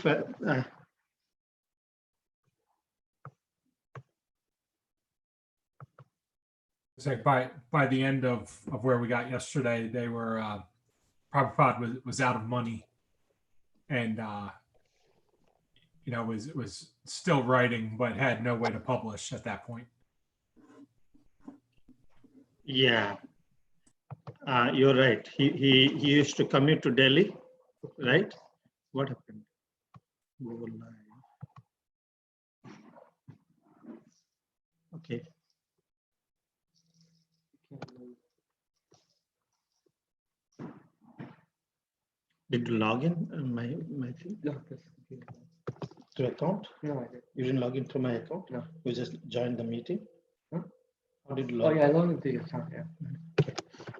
if by the end of where we got yesterday, they were Prabhupada was out of money, and was still writing, but had no way to publish at that point. yeah, you're right. He used to commute to Delhi, right? What happened? Okay. Did you log in my thing? To account? No, I didn't. You didn't log in to my account? No. You just joined the meeting? Huh? How did you Oh log yeah, I in? logged into your account. Yeah.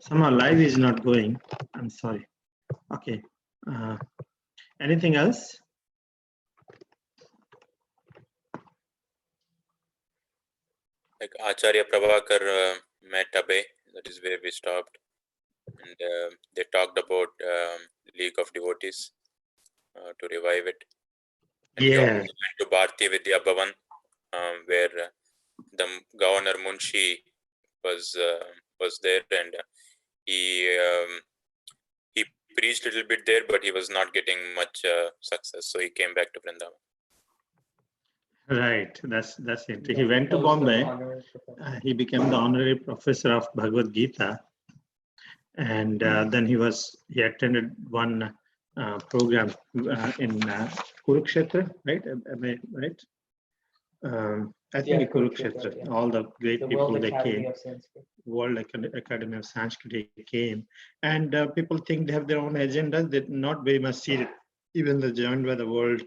Somehow live is not going. I'm sorry. Okay. Anything else? Like Acharya Prabhakar met Abe, that is where we stopped, and they talked about League of Devotees to revive it. And we also Yeah. went to Bharti Vidya Bhavan, where the Governor Munshi was there, and he preached a little bit there, but he was not getting much success, so he came back to Vrindavan. Right. That's it. He went to Bombay. He became the honorary professor of Bhagavad Gita, and then he attended one program in Kurukshetra, right? Right? I think Yeah, Kurukshetra. yeah. All the great The people World they Academy came. of Sanskrit. World Academy of Sanskrit came, and people think they have their own agenda. They're not very much serious. Even they're joined by the World,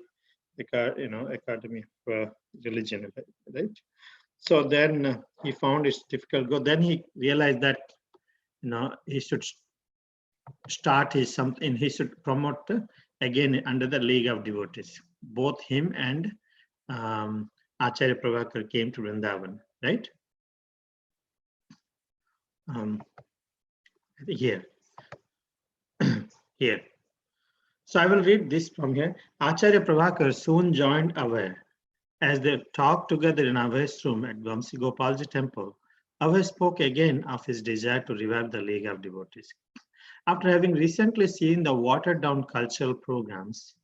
Academy of Religion, right? So then he found it's difficult. Then he realized that he should start something. He should promote again under the League of Devotees. Both him and Acharya Prabhakar came to Vrindavan, right? Here. Here. So I will read this from here. Acharya Prabhakar soon joined Abhay. As they talked together in Abhay's room at Vamsi Gopalji temple, Abhay spoke again of his desire to revive the League of Devotees. After having recently seen the watered-down cultural programs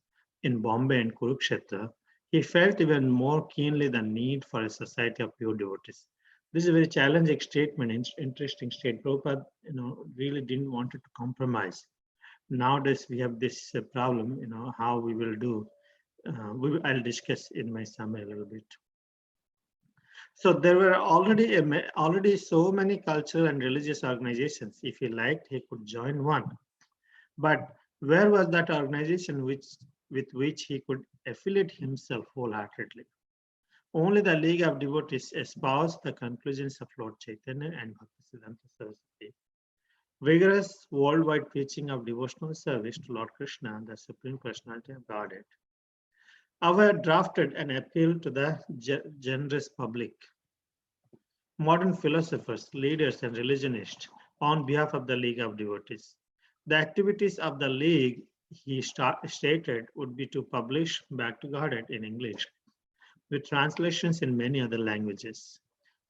in Bombay and Kurukshetra, he felt even more keenly the need for a society of pure devotees. This is a very challenging statement, interesting statement. Prabhupada, really didn't want to compromise. Nowadays, we have this problem, how we will do. I'll discuss in my summary a little bit. So there were already so many cultural and religious organizations. If he liked, he could join one. But where was that organization with which he could affiliate himself wholeheartedly? Only the League of Devotees espoused the conclusions of Lord Chaitanya and Bhaktisiddhanta Saraswati. Vigorous worldwide preaching of devotional service to Lord Krishna, the Supreme Personality of Godhead. Abhay drafted an appeal to the generous public, modern philosophers, leaders, and religionists on behalf of the League of Devotees. The activities of the League, he stated, would be to publish Back to Godhead in English, with translations in many other languages,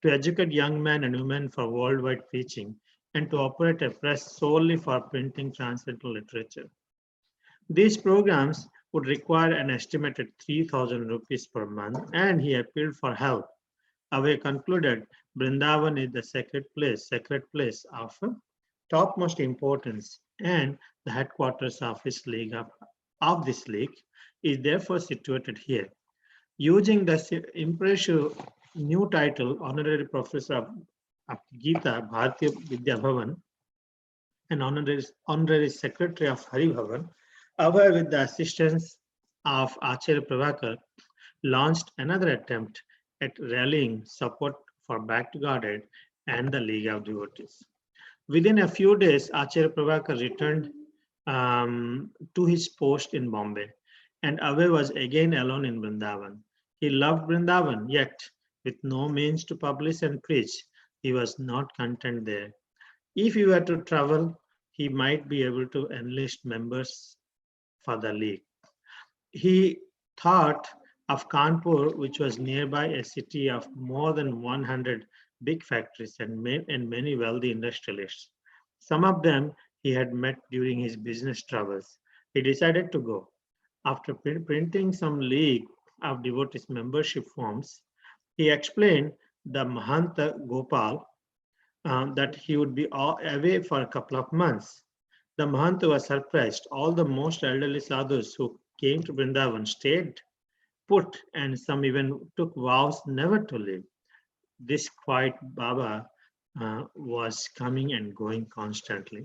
to educate young men and women for worldwide preaching, and to operate a press solely for printing transcendental literature. These programs would require an estimated 3,000 rupees per month, and he appealed for help. Abhay concluded, Vrindavan is the sacred place of topmost importance, and the headquarters of this league is therefore situated here. Using the impressive new title, Honorary Professor of Gita, Bharti Vidya Bhavan, and Honorary Secretary of Hari Bhavan, Abhay, with the assistance of Acharya Prabhakar, launched another attempt at rallying support for Back to Godhead and the League of Devotees. Within a few days, Acharya Prabhakar returned to his post in Bombay, and Abhay was again alone in Vrindavan. He loved Vrindavan, yet with no means to publish and preach, he was not content there. If he were to travel, he might be able to enlist members for the League. He thought of Kanpur, which was nearby a city of more than 100 big factories and many wealthy industrialists. Some of them he had met during his business travels. He decided to go. After printing some League of Devotees membership forms, he explained the Mahanta Gopal that he would be away for a couple of months. The Mahanta was surprised. All the most elderly sadhus who came to Vrindavan stayed put, and some even took vows never to leave. This quiet Baba was coming and going constantly.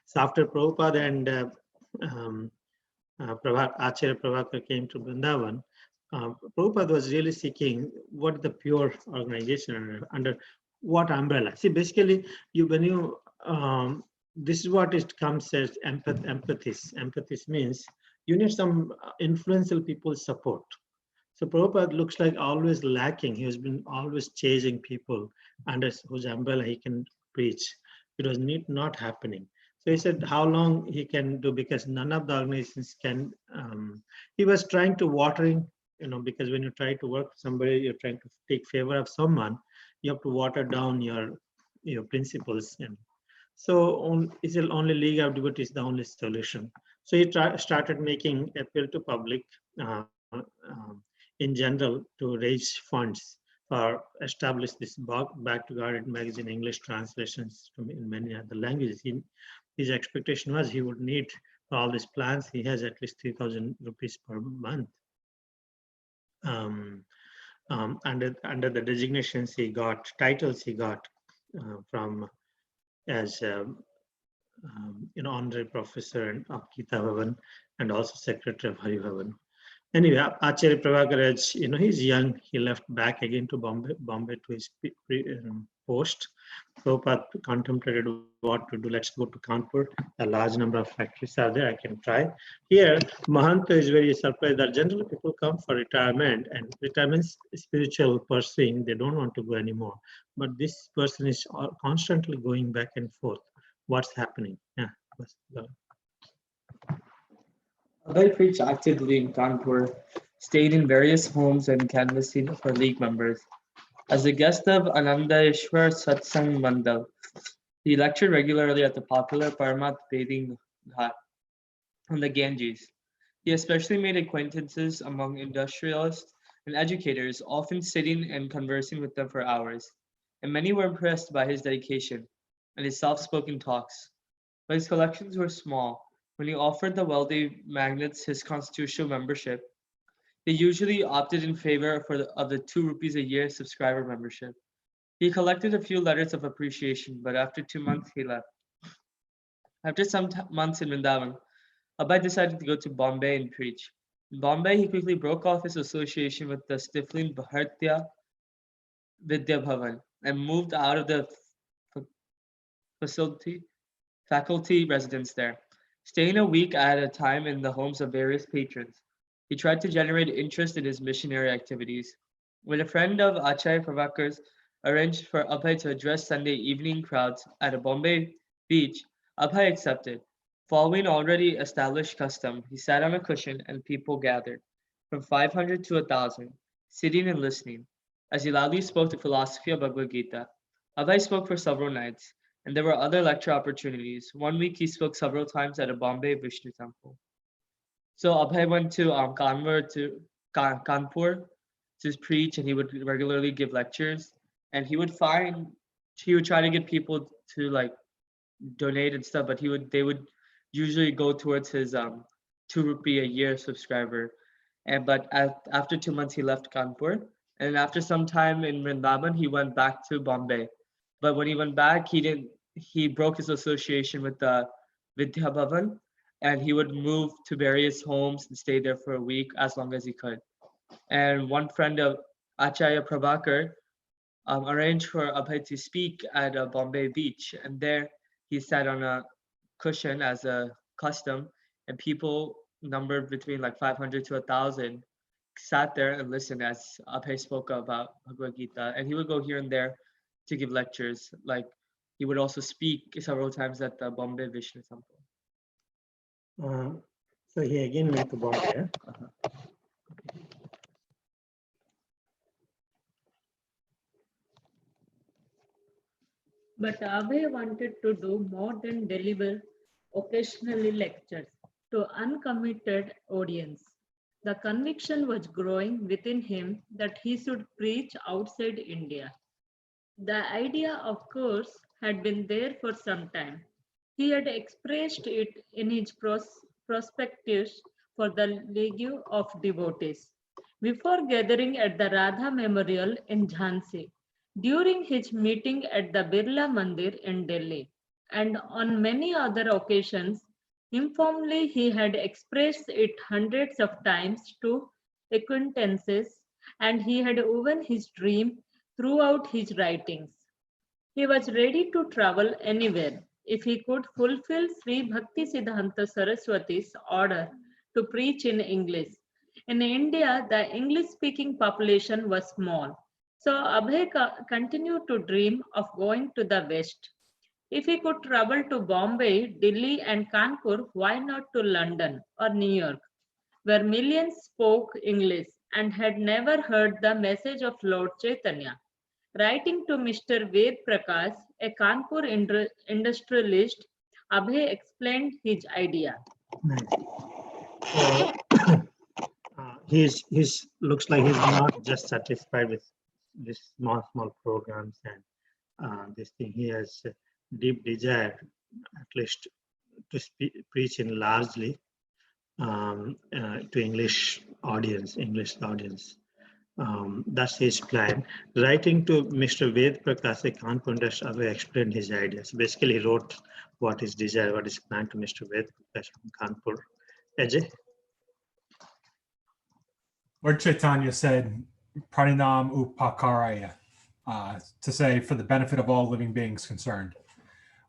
So after Prabhupada and Acharya Prabhakar came to Vrindavan, Prabhupada was really seeking what the pure organization under what umbrella. See, basically, when you this is what it comes as empathy. Empathy means you need some influential people's support. So Prabhupada looks like always lacking. He has been always chasing people under whose umbrella he can preach. It was not happening. So he said how long he can do, because none of the organizations can. He was trying to watering, because when you try to work with somebody, you're trying to take favor of someone, you have to water down your principles. And so he said only League of Devotees is the only solution. So he started making appeal to public in general to raise funds for establish this Back to Garden magazine English translations in many other languages. His expectation was he would need for all these plans, he has at least 3,000 rupees per month. Under the designations he got, titles he got from as honorary professor of Gita Bhavan and also secretary of Hari Bhavan. Anyway, Acharya Prabhakar, as he's young, he left back again to Bombay to his post. Prabhupada contemplated what to do. Let's go to Kanpur. A large number of factories are there. I can try. Here, Mahanta is very surprised that generally people come for retirement, and retirement spiritual pursuing. They don't want to go anymore. But this person is constantly going back and forth. What's happening? Yeah. Abhay preached actively in Kanpur, stayed in various homes and canvassing for League members. As a guest of Anandeshwar Satsang Mandal, he lectured regularly at the popular Parmat bathing ghat on the Ganges. He especially made acquaintances among industrialists and educators, often sitting and conversing with them for hours, and many were impressed by his dedication and his soft-spoken talks. But his collections were small. When he offered the wealthy magnates his constitutional membership, they usually opted in favor of the 2 rupees a year subscriber membership. He collected a few letters of appreciation, but after 2 months he left. After some months in Vrindavan, Abhay decided to go to Bombay and preach. In Bombay, he quickly broke off his association with the stifling Bharatiya Vidya Bhavan and moved out of the faculty residence there. Staying a week at a time in the homes of various patrons, he tried to generate interest in his missionary activities. When a friend of Acharya Prabhakar's arranged for Abhay to address Sunday evening crowds at a Bombay beach, Abhay accepted. Following already established custom, he sat on a cushion and people gathered, from 500 to 1,000, sitting and listening. As he loudly spoke the philosophy of Bhagavad Gita, Abhay spoke for several nights, and there were other lecture opportunities. One week he spoke several times at a Bombay Vishnu temple. So Abhay went to Kanpur to preach, and he would regularly give lectures. And he would try to get people to donate and stuff, but they would usually go towards his 2 rupee a year subscriber. But after 2 months he left Kanpur, and after some time in Vrindavan he went back to Bombay. But when he went back, he broke his association with the Vidya Bhavan, and he would move to various homes and stay there for a week as long as he could. And one friend of Acharya Prabhakar arranged for Abhay to speak at a Bombay beach, and there he sat on a cushion as a custom, and people numbered between 500 to 1,000 sat there and listened as Abhay spoke about Bhagavad Gita, and he would go here and there to give lectures. He would also speak several times at the Bombay Vishnu temple. So he again went to Bombay. But Abhay wanted to do more than deliver occasionally lectures to uncommitted audience. The conviction was growing within him that he should preach outside India. The idea, of course, had been there for some time. He had expressed it in his prospectus for the League of Devotees before gathering at the Radha Memorial in Jhansi, during his meeting at the Birla Mandir in Delhi, and on many other occasions. Informally, he had expressed it hundreds of times to acquaintances, and he had woven his dream throughout his writings. He was ready to travel anywhere if he could fulfill Sri Bhakti Siddhanta Saraswati's order to preach in English. In India, the English speaking population was small, so Abhay continued to dream of going to the West. If he could travel to Bombay, Delhi, and Kanpur, why not to London or New York, where millions spoke English and had never heard the message of Lord Chaitanya? Writing to Mr. Ved Prakash, a Kanpur industrialist, Abhay explained his idea. Nice. So, he's looks like he's not just satisfied with this small programs and this thing. He has a deep desire, at least, to preach in largely to English audience. That's his plan. Writing to Mr. Ved Prakash, a Kanpur Abhay explained his ideas. Basically, he wrote what his desire, what his plan to Mr. Ved Prakash from Kanpur. Ajay? Lord Chaitanya said, Pranam Upakaraya, to say, for the benefit of all living beings concerned.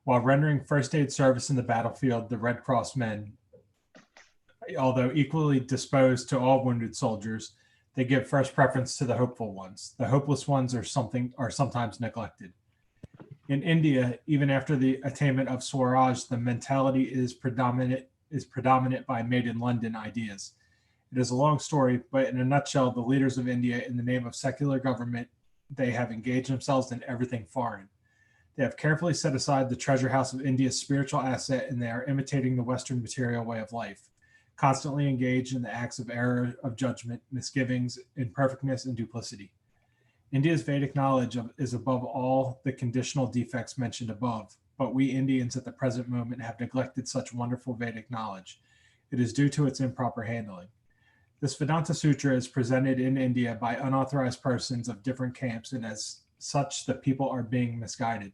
While rendering first aid service in the battlefield, the Red Cross men, although equally disposed to all wounded soldiers, they give first preference to the hopeful ones. The hopeless ones are sometimes neglected. In India, even after the attainment of Swaraj, the mentality is predominant by made in London ideas. It is a long story, but in a nutshell, the leaders of India, in the name of secular government, they have engaged themselves in everything foreign. They have carefully set aside the treasure house of India's spiritual asset, and they are imitating the Western material way of life, constantly engaged in the acts of error, of judgment, misgivings, imperfectness, and duplicity. India's Vedic knowledge is above all the conditional defects mentioned above, but we Indians at the present moment have neglected such wonderful Vedic knowledge. It is due to its improper handling. This Vedanta Sutra is presented in India by unauthorized persons of different camps, and as such, the people are being misguided.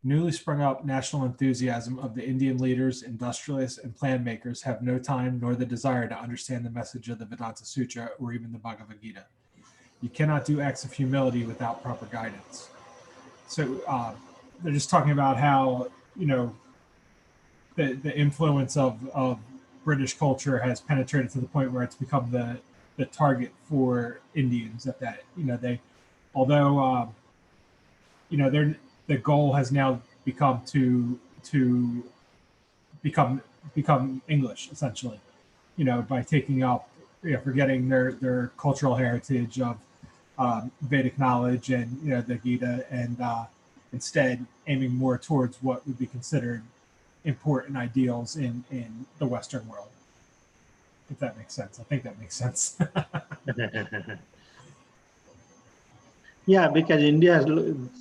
Newly sprung up national enthusiasm of the Indian leaders, industrialists, and plan makers have no time nor the desire to understand the message of the Vedanta Sutra or even the Bhagavad Gita. You cannot do acts of humility without proper guidance. So they're just talking about how, the influence of British culture has penetrated to the point where it's become the target for Indians. The goal has now become to become English, essentially, by taking up, forgetting their cultural heritage of Vedic knowledge and the Gita, and instead aiming more towards what would be considered important ideals in the Western world. If that makes sense. I think that makes sense. Yeah, because India,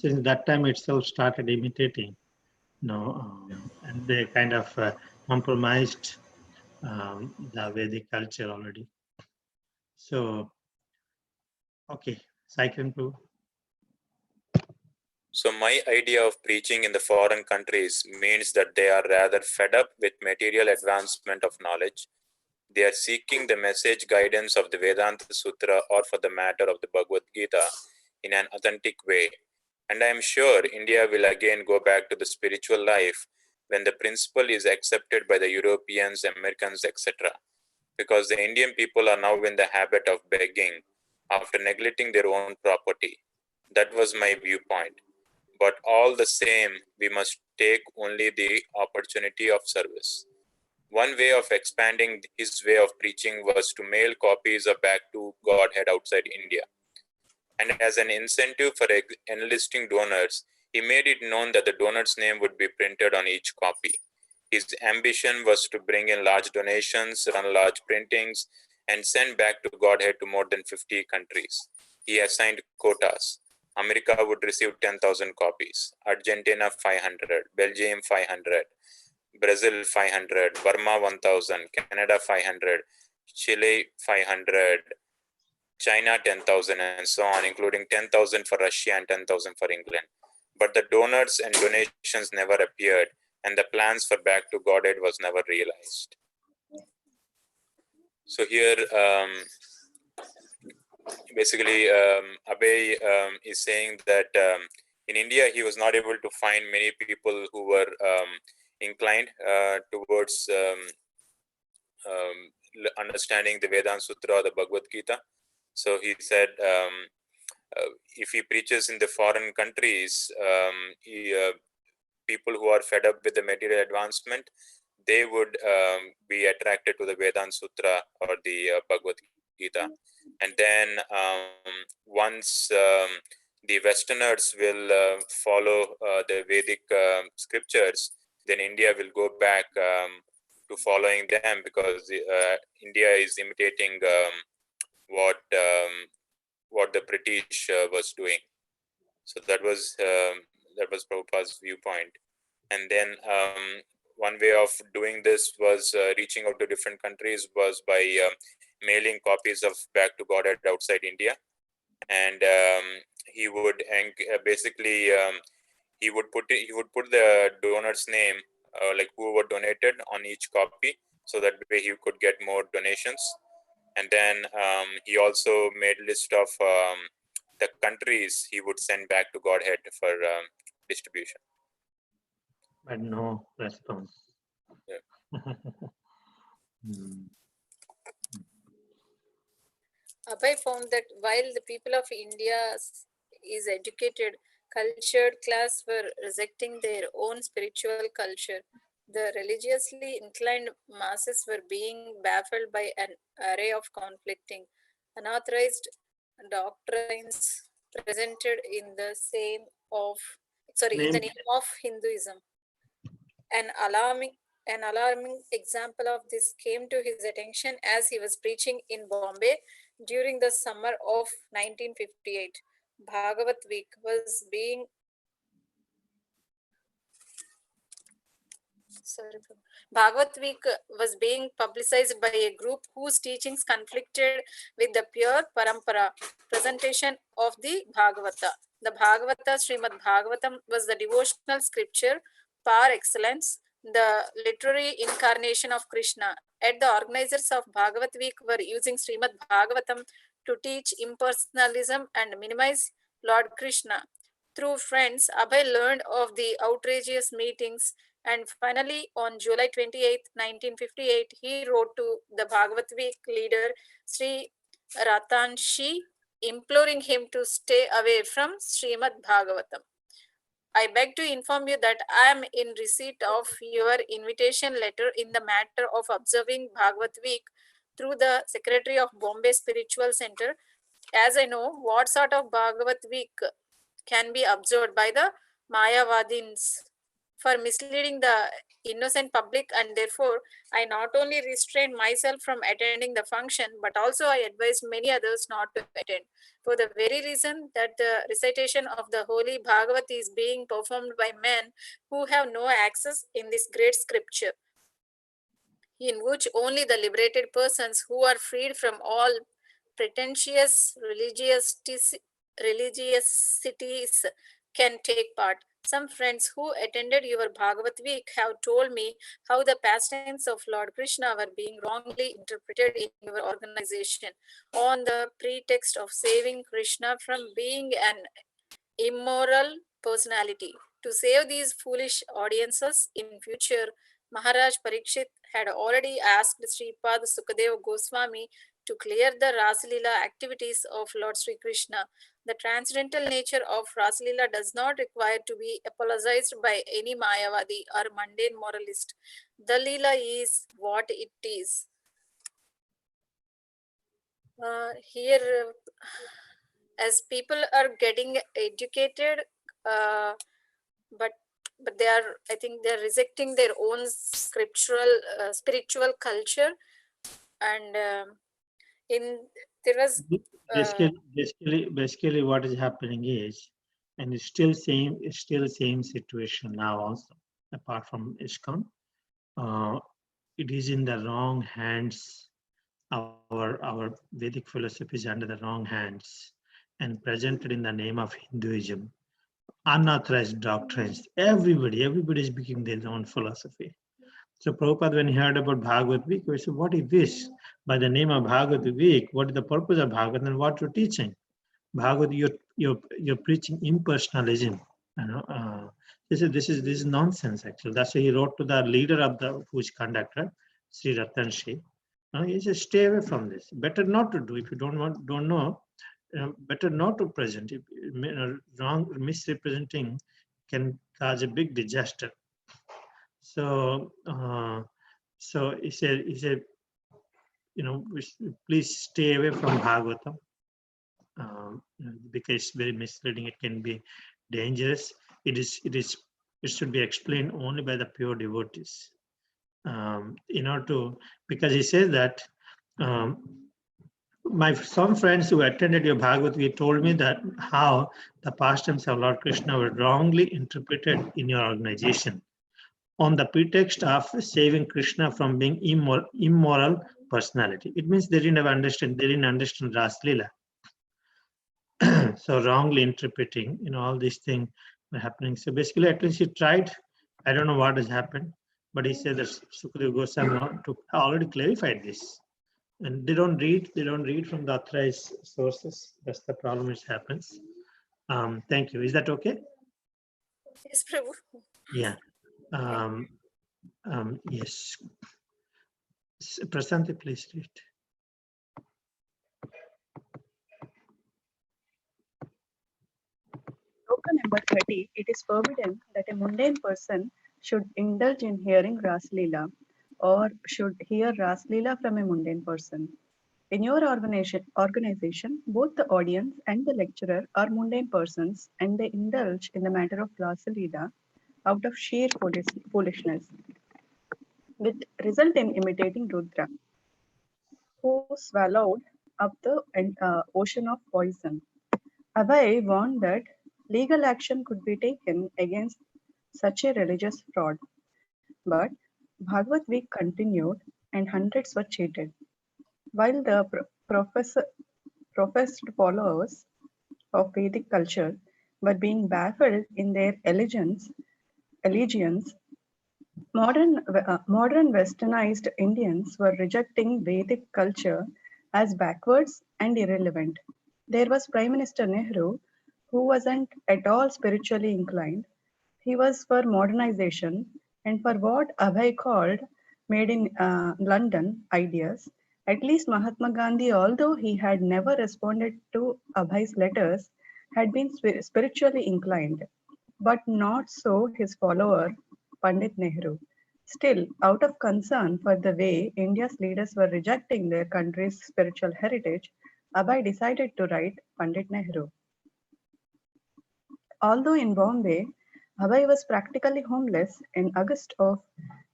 since that time itself, started imitating, and they kind of compromised the Vedic culture already. So, okay, Cycling Prabhu. So my idea of preaching in the foreign countries means that they are rather fed up with material advancement of knowledge. They are seeking the message guidance of the Vedanta Sutra, or for the matter of the Bhagavad Gita, in an authentic way. And I am sure India will again go back to the spiritual life when the principle is accepted by the Europeans, Americans, etc. Because the Indian people are now in the habit of begging after neglecting their own property. That was my viewpoint. But all the same, we must take only the opportunity of service. One way of expanding his way of preaching was to mail copies of Back to Godhead outside India. And as an incentive for enlisting donors, He made it known that the donor's name would be printed on each copy. His ambition was to bring in large donations, run large printings, and send back to Godhead to more than 50 countries. He assigned quotas. America would receive 10,000 copies, Argentina 500, Belgium 500, Brazil 500, Burma 1000, Canada 500, Chile 500, China 10,000, and so on, including 10,000 for Russia and 10,000 for England. But the donors and donations never appeared, and the plans for Back to Godhead was never realized. So here, basically, Abhay is saying that in India, he was not able to find many people who were inclined towards understanding the Vedanta Sutra or the Bhagavad Gita. So he said, if he preaches in the foreign countries, people who are fed up with the material advancement, they would be attracted to the Vedanta Sutra or the Bhagavad Gita. And then once the Westerners will follow the Vedic scriptures, then India will go back to following them, because India is imitating what the British was doing. So that was Prabhupada's viewpoint. And then one way of doing this was reaching out to different countries was by mailing copies of Back to Godhead outside India. And he would basically he would put the donor's name, like whoever donated, on each copy, so that way he could get more donations. And then he also made a list of the countries he would send Back to Godhead for distribution. But no response. Yeah. Abhay found that while the people of India is educated, cultured class were rejecting their own spiritual culture, the religiously inclined masses were being baffled by an array of conflicting, unauthorized doctrines presented in the in the name of Hinduism. An alarming example of this came to his attention as he was preaching in Bombay during the summer of 1958. Bhagavat Week was being Bhagavat Week was being publicized by a group whose teachings conflicted with the pure parampara presentation of the Bhagavata. The Bhagavata, Srimad Bhagavatam, was the devotional scripture par excellence, the literary incarnation of Krishna. Yet the organizers of Bhagavat Week were using Srimad Bhagavatam to teach impersonalism and minimize Lord Krishna. Through friends, Abhay learned of the outrageous meetings, and finally, on July 28, 1958, he wrote to the Bhagavat Week leader, Sri Ratanshi, imploring him to stay away from Srimad Bhagavatam. I beg to inform you that I am in receipt of your invitation letter in the matter of observing Bhagavat Week through the Secretary of Bombay Spiritual Center, as I know what sort of Bhagavat Week can be observed by the Mayavadins for misleading the innocent public, and therefore I not only restrained myself from attending the function, but also I advised many others not to attend, for the very reason that the recitation of the holy Bhagavat is being performed by men who have no access in this great scripture, in which only the liberated persons who are freed from all pretentious religiosities can take part. Some friends who attended your Bhagavat Week have told me how the pastimes of Lord Krishna were being wrongly interpreted in your organization on the pretext of saving Krishna from being an immoral personality. To save these foolish audiences in future, Maharaj Parikshit had already asked Sripad Sukadeva Goswami to clear the Rasalila activities of Lord Sri Krishna. The transcendental nature of Rasalila does not require to be apologized by any Mayavadi or mundane moralist. The Leela is what it is. Here, as people are getting educated, but they are, I think they are rejecting their own spiritual culture. And in there was Basically, what is happening is, and it's still same situation now also. Apart from ISKCON, it is in the wrong hands. Our Vedic philosophy is under the wrong hands and presented in the name of Hinduism. Unauthorized doctrines. Everybody is becoming their own philosophy. So Prabhupada, when he heard about Bhagavad Week, he said, what is this? By the name of Bhagavad Week, what is the purpose of Bhagavad and what you're teaching? Bhagavad, you're preaching impersonalism. You know, this is nonsense actually. That's why he wrote to the leader of the who's conductor, Sri Ratanshi. He said, stay away from this. Better not to do if you don't know. Better not to present. Wrong misrepresenting can cause a big disaster. So, he said, please stay away from Bhagavatam because it's very misleading. It can be dangerous. It should be explained only by the pure devotees. Because he says that some friends who attended your Bhagavad Gita told me that how the pastimes of Lord Krishna were wrongly interpreted in your organization on the pretext of saving Krishna from being immoral personality. It means they didn't understand Ras Leela. So wrongly interpreting, all these things were happening. So basically, at least he tried. I don't know what has happened, but he said that Sukadeva Goswami already clarified this. And they don't read from the authorized sources. That's the problem which happens. Thank you. Is that okay? Yes, Prabhu. Yeah. Yes. Prasanthi, please read. Sloka number 30, it is forbidden that a mundane person should indulge in hearing Ras Leela or should hear Ras Leela from a mundane person. In your organization, both the audience and the lecturer are mundane persons and they indulge in the matter of Ras Leela out of sheer foolishness, with result in imitating Rudra, who swallowed up the ocean of poison. Abhay warned that legal action could be taken against such a religious fraud. But Bhagavad Week continued and hundreds were cheated. While the professed followers of Vedic culture were being baffled in their allegiance, modern westernized Indians were rejecting Vedic culture as backwards and irrelevant. There was Prime Minister Nehru, who wasn't at all spiritually inclined. He was for modernization and for what Abhay called made in London ideas. At least Mahatma Gandhi, although he had never responded to Abhay's letters, had been spiritually inclined, but not so his follower, Pandit Nehru. Still, out of concern for the way India's leaders were rejecting their country's spiritual heritage, Abhay decided to write Pandit Nehru. Although in Bombay, Abhay was practically homeless, in August of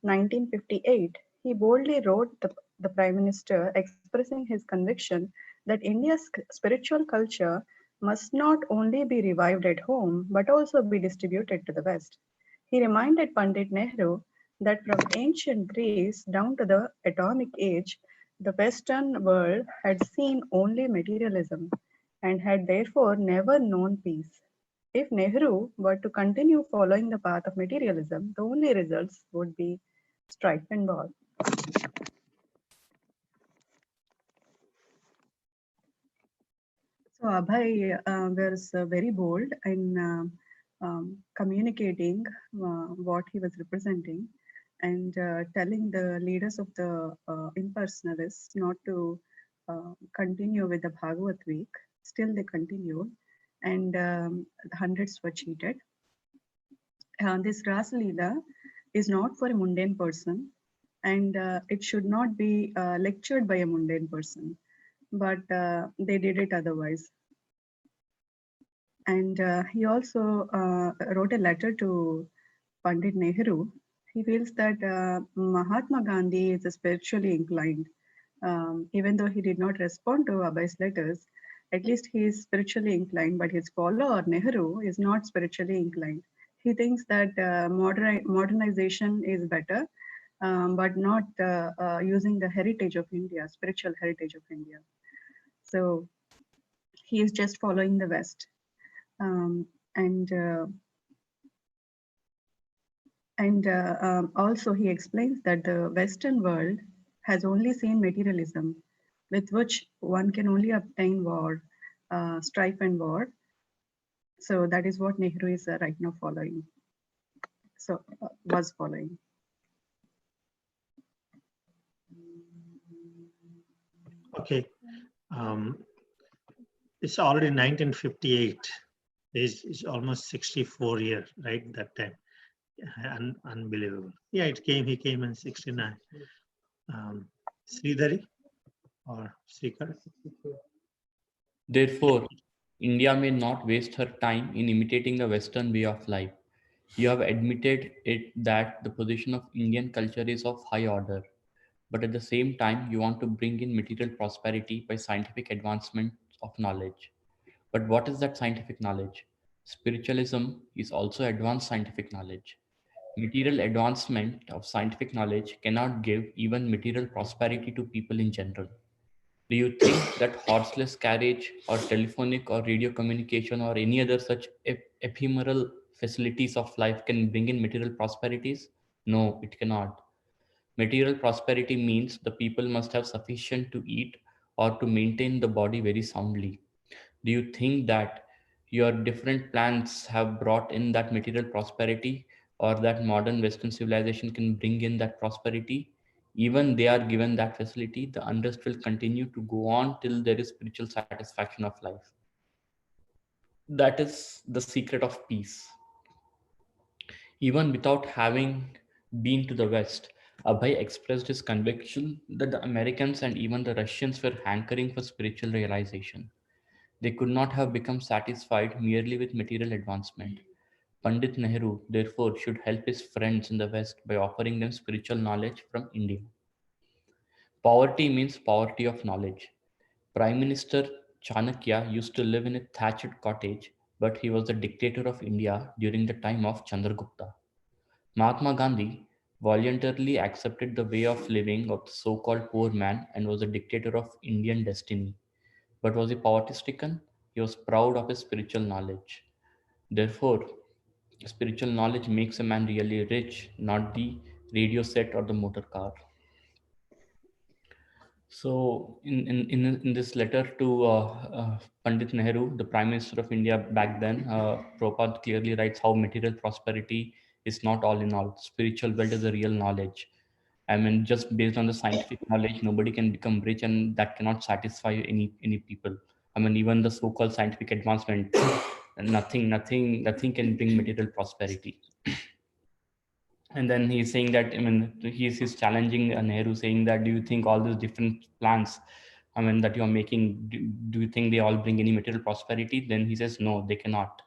1958, he boldly wrote the Prime Minister expressing his conviction that India's spiritual culture must not only be revived at home but also be distributed to the West. He reminded Pandit Nehru that from ancient Greece down to the atomic age, the Western world had seen only materialism and had therefore never known peace. If Nehru were to continue following the path of materialism, the only results would be strife and war. So Abhay was very bold in communicating what he was representing and telling the leaders of the impersonalists not to continue with the Bhagavad Week. Still they continued and hundreds were cheated. This Ras Leela is not for a mundane person and it should not be lectured by a mundane person, but they did it otherwise. And he also wrote a letter to Pandit Nehru. He feels that Mahatma Gandhi is spiritually inclined. Even though he did not respond to Abhay's letters, at least he is spiritually inclined, but his follower Nehru is not spiritually inclined. He thinks that modernization is better, but not using the heritage of India, spiritual heritage of India. So he is just following the West. Um, and also he explains that the Western world has only seen materialism, with which one can only obtain war, strife and war. So that is what Nehru is right now following. So was following. Okay. It's already 1958. It's almost 64 years, right? That time. Unbelievable. Yeah, he came in 69. Sridhari or Srikar? Therefore, India may not waste her time in imitating the Western way of life. You have admitted it that the position of Indian culture is of high order, but at the same time, you want to bring in material prosperity by scientific advancement of knowledge. But what is that scientific knowledge? Spiritualism is also advanced scientific knowledge. Material advancement of scientific knowledge cannot give even material prosperity to people in general. Do you think that horseless carriage or telephonic or radio communication or any other such ephemeral facilities of life can bring in material prosperities? No, it cannot. Material prosperity means the people must have sufficient to eat or to maintain the body very soundly. Do you think that your different plans have brought in that material prosperity, or that modern Western civilization can bring in that prosperity? Even they are given that facility, the unrest will continue to go on till there is spiritual satisfaction of life. That is the secret of peace. Even without having been to the West, Abhay expressed his conviction that the Americans and even the Russians were hankering for spiritual realization. They could not have become satisfied merely with material advancement. Pandit Nehru, therefore, should help his friends in the West by offering them spiritual knowledge from India. Poverty means poverty of knowledge. Prime Minister Chanakya used to live in a thatched cottage, but he was the dictator of India during the time of Chandragupta. Mahatma Gandhi voluntarily accepted the way of living of the so-called poor man and was the dictator of Indian destiny. But was he poverty stricken? He was proud of his spiritual knowledge. Therefore, spiritual knowledge makes a man really rich, not the radio set or the motor car. So, in this letter to Pandit Nehru, the Prime Minister of India back then, Prabhupada clearly writes how material prosperity is not all in all. Spiritual wealth is a real knowledge. I mean, just based on the scientific knowledge, nobody can become rich, and that cannot satisfy any people. I mean, even the so-called scientific advancement, nothing can bring material prosperity. And then he's saying that, I mean, he's challenging Nehru, saying that, do you think all these different plans, I mean, that you're making, do you think they all bring any material prosperity? Then he says, no, they cannot.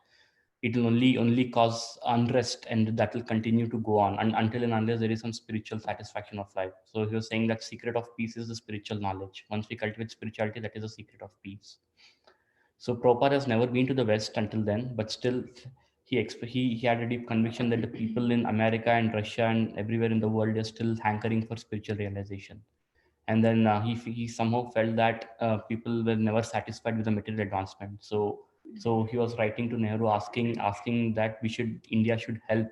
It will only cause unrest, and that will continue to go on until and unless there is some spiritual satisfaction of life. So he was saying that secret of peace is the spiritual knowledge. Once we cultivate spirituality, that is the secret of peace. So Prabhupada has never been to the West until then, but still he had a deep conviction that the people in America and Russia and everywhere in the world are still hankering for spiritual realization. And then he somehow felt that people were never satisfied with the material advancement. So he was writing to Nehru asking that India should help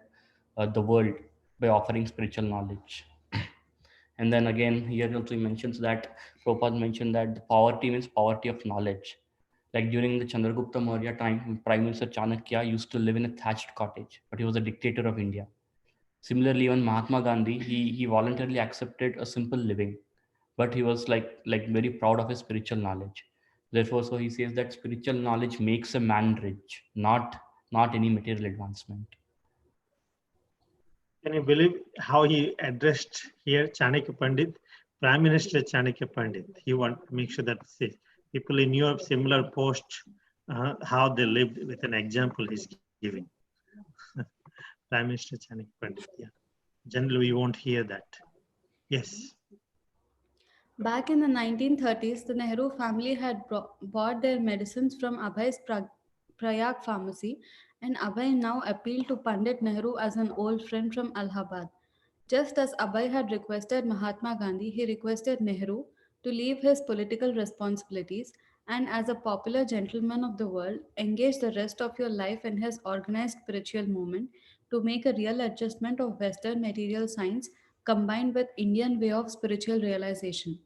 the world by offering spiritual knowledge. And then again, here also he mentions that Prabhupada mentioned that the poverty means poverty of knowledge. Like during the Chandragupta Maurya time, Prime Minister Chanakya used to live in a thatched cottage, but he was a dictator of India. Similarly, even Mahatma Gandhi, he voluntarily accepted a simple living, but he was like very proud of his spiritual knowledge. Therefore, so he says that spiritual knowledge makes a man rich, not any material advancement. Can you believe how he addressed here Chanakya Pandit, Prime Minister Chanakya Pandit? He want to make sure that people in Europe, similar post, how they lived with an example he's giving. Prime Minister Chanakya Pandit, yeah. Generally, we won't hear that. Yes. Back in the 1930s, the Nehru family had bought their medicines from Abhay's Prayag pharmacy, and Abhay now appealed to Pandit Nehru as an old friend from Allahabad. Just as Abhay had requested Mahatma Gandhi, he requested Nehru to leave his political responsibilities and, as a popular gentleman of the world, engage the rest of your life in his organized spiritual movement to make a real adjustment of Western material science combined with Indian way of spiritual realization.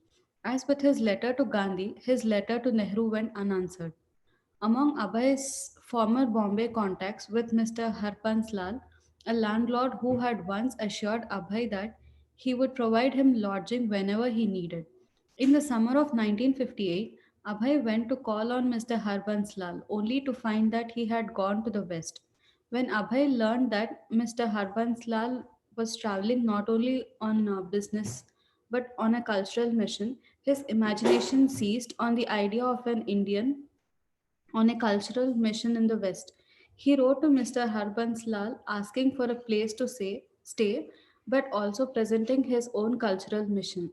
As with his letter to Gandhi, his letter to Nehru went unanswered. Among Abhay's former Bombay contacts with Mr. Harpans Lal, a landlord who had once assured Abhay that he would provide him lodging whenever he needed. In the summer of 1958, Abhay went to call on Mr. Harpans Lal only to find that he had gone to the west. When Abhay learned that Mr. Harpans Lal was traveling not only on business but on a cultural mission, his imagination seized on the idea of an Indian on a cultural mission in the West. He wrote to Mr. Harbans Lal asking for a place to stay, but also presenting his own cultural mission.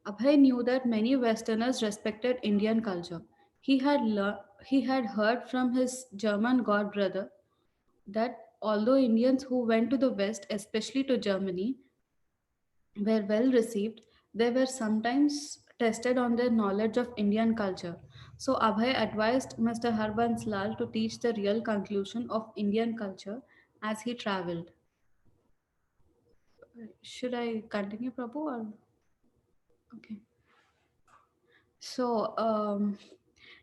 Abhay knew that many Westerners respected Indian culture. He had heard from his German god brother that although Indians who went to the West, especially to Germany, were well received, they were sometimes tested on their knowledge of Indian culture. So Abhay advised Mr. Harbans Lal to teach the real conclusion of Indian culture as he traveled. Should I continue, Prabhu? Or? Okay. So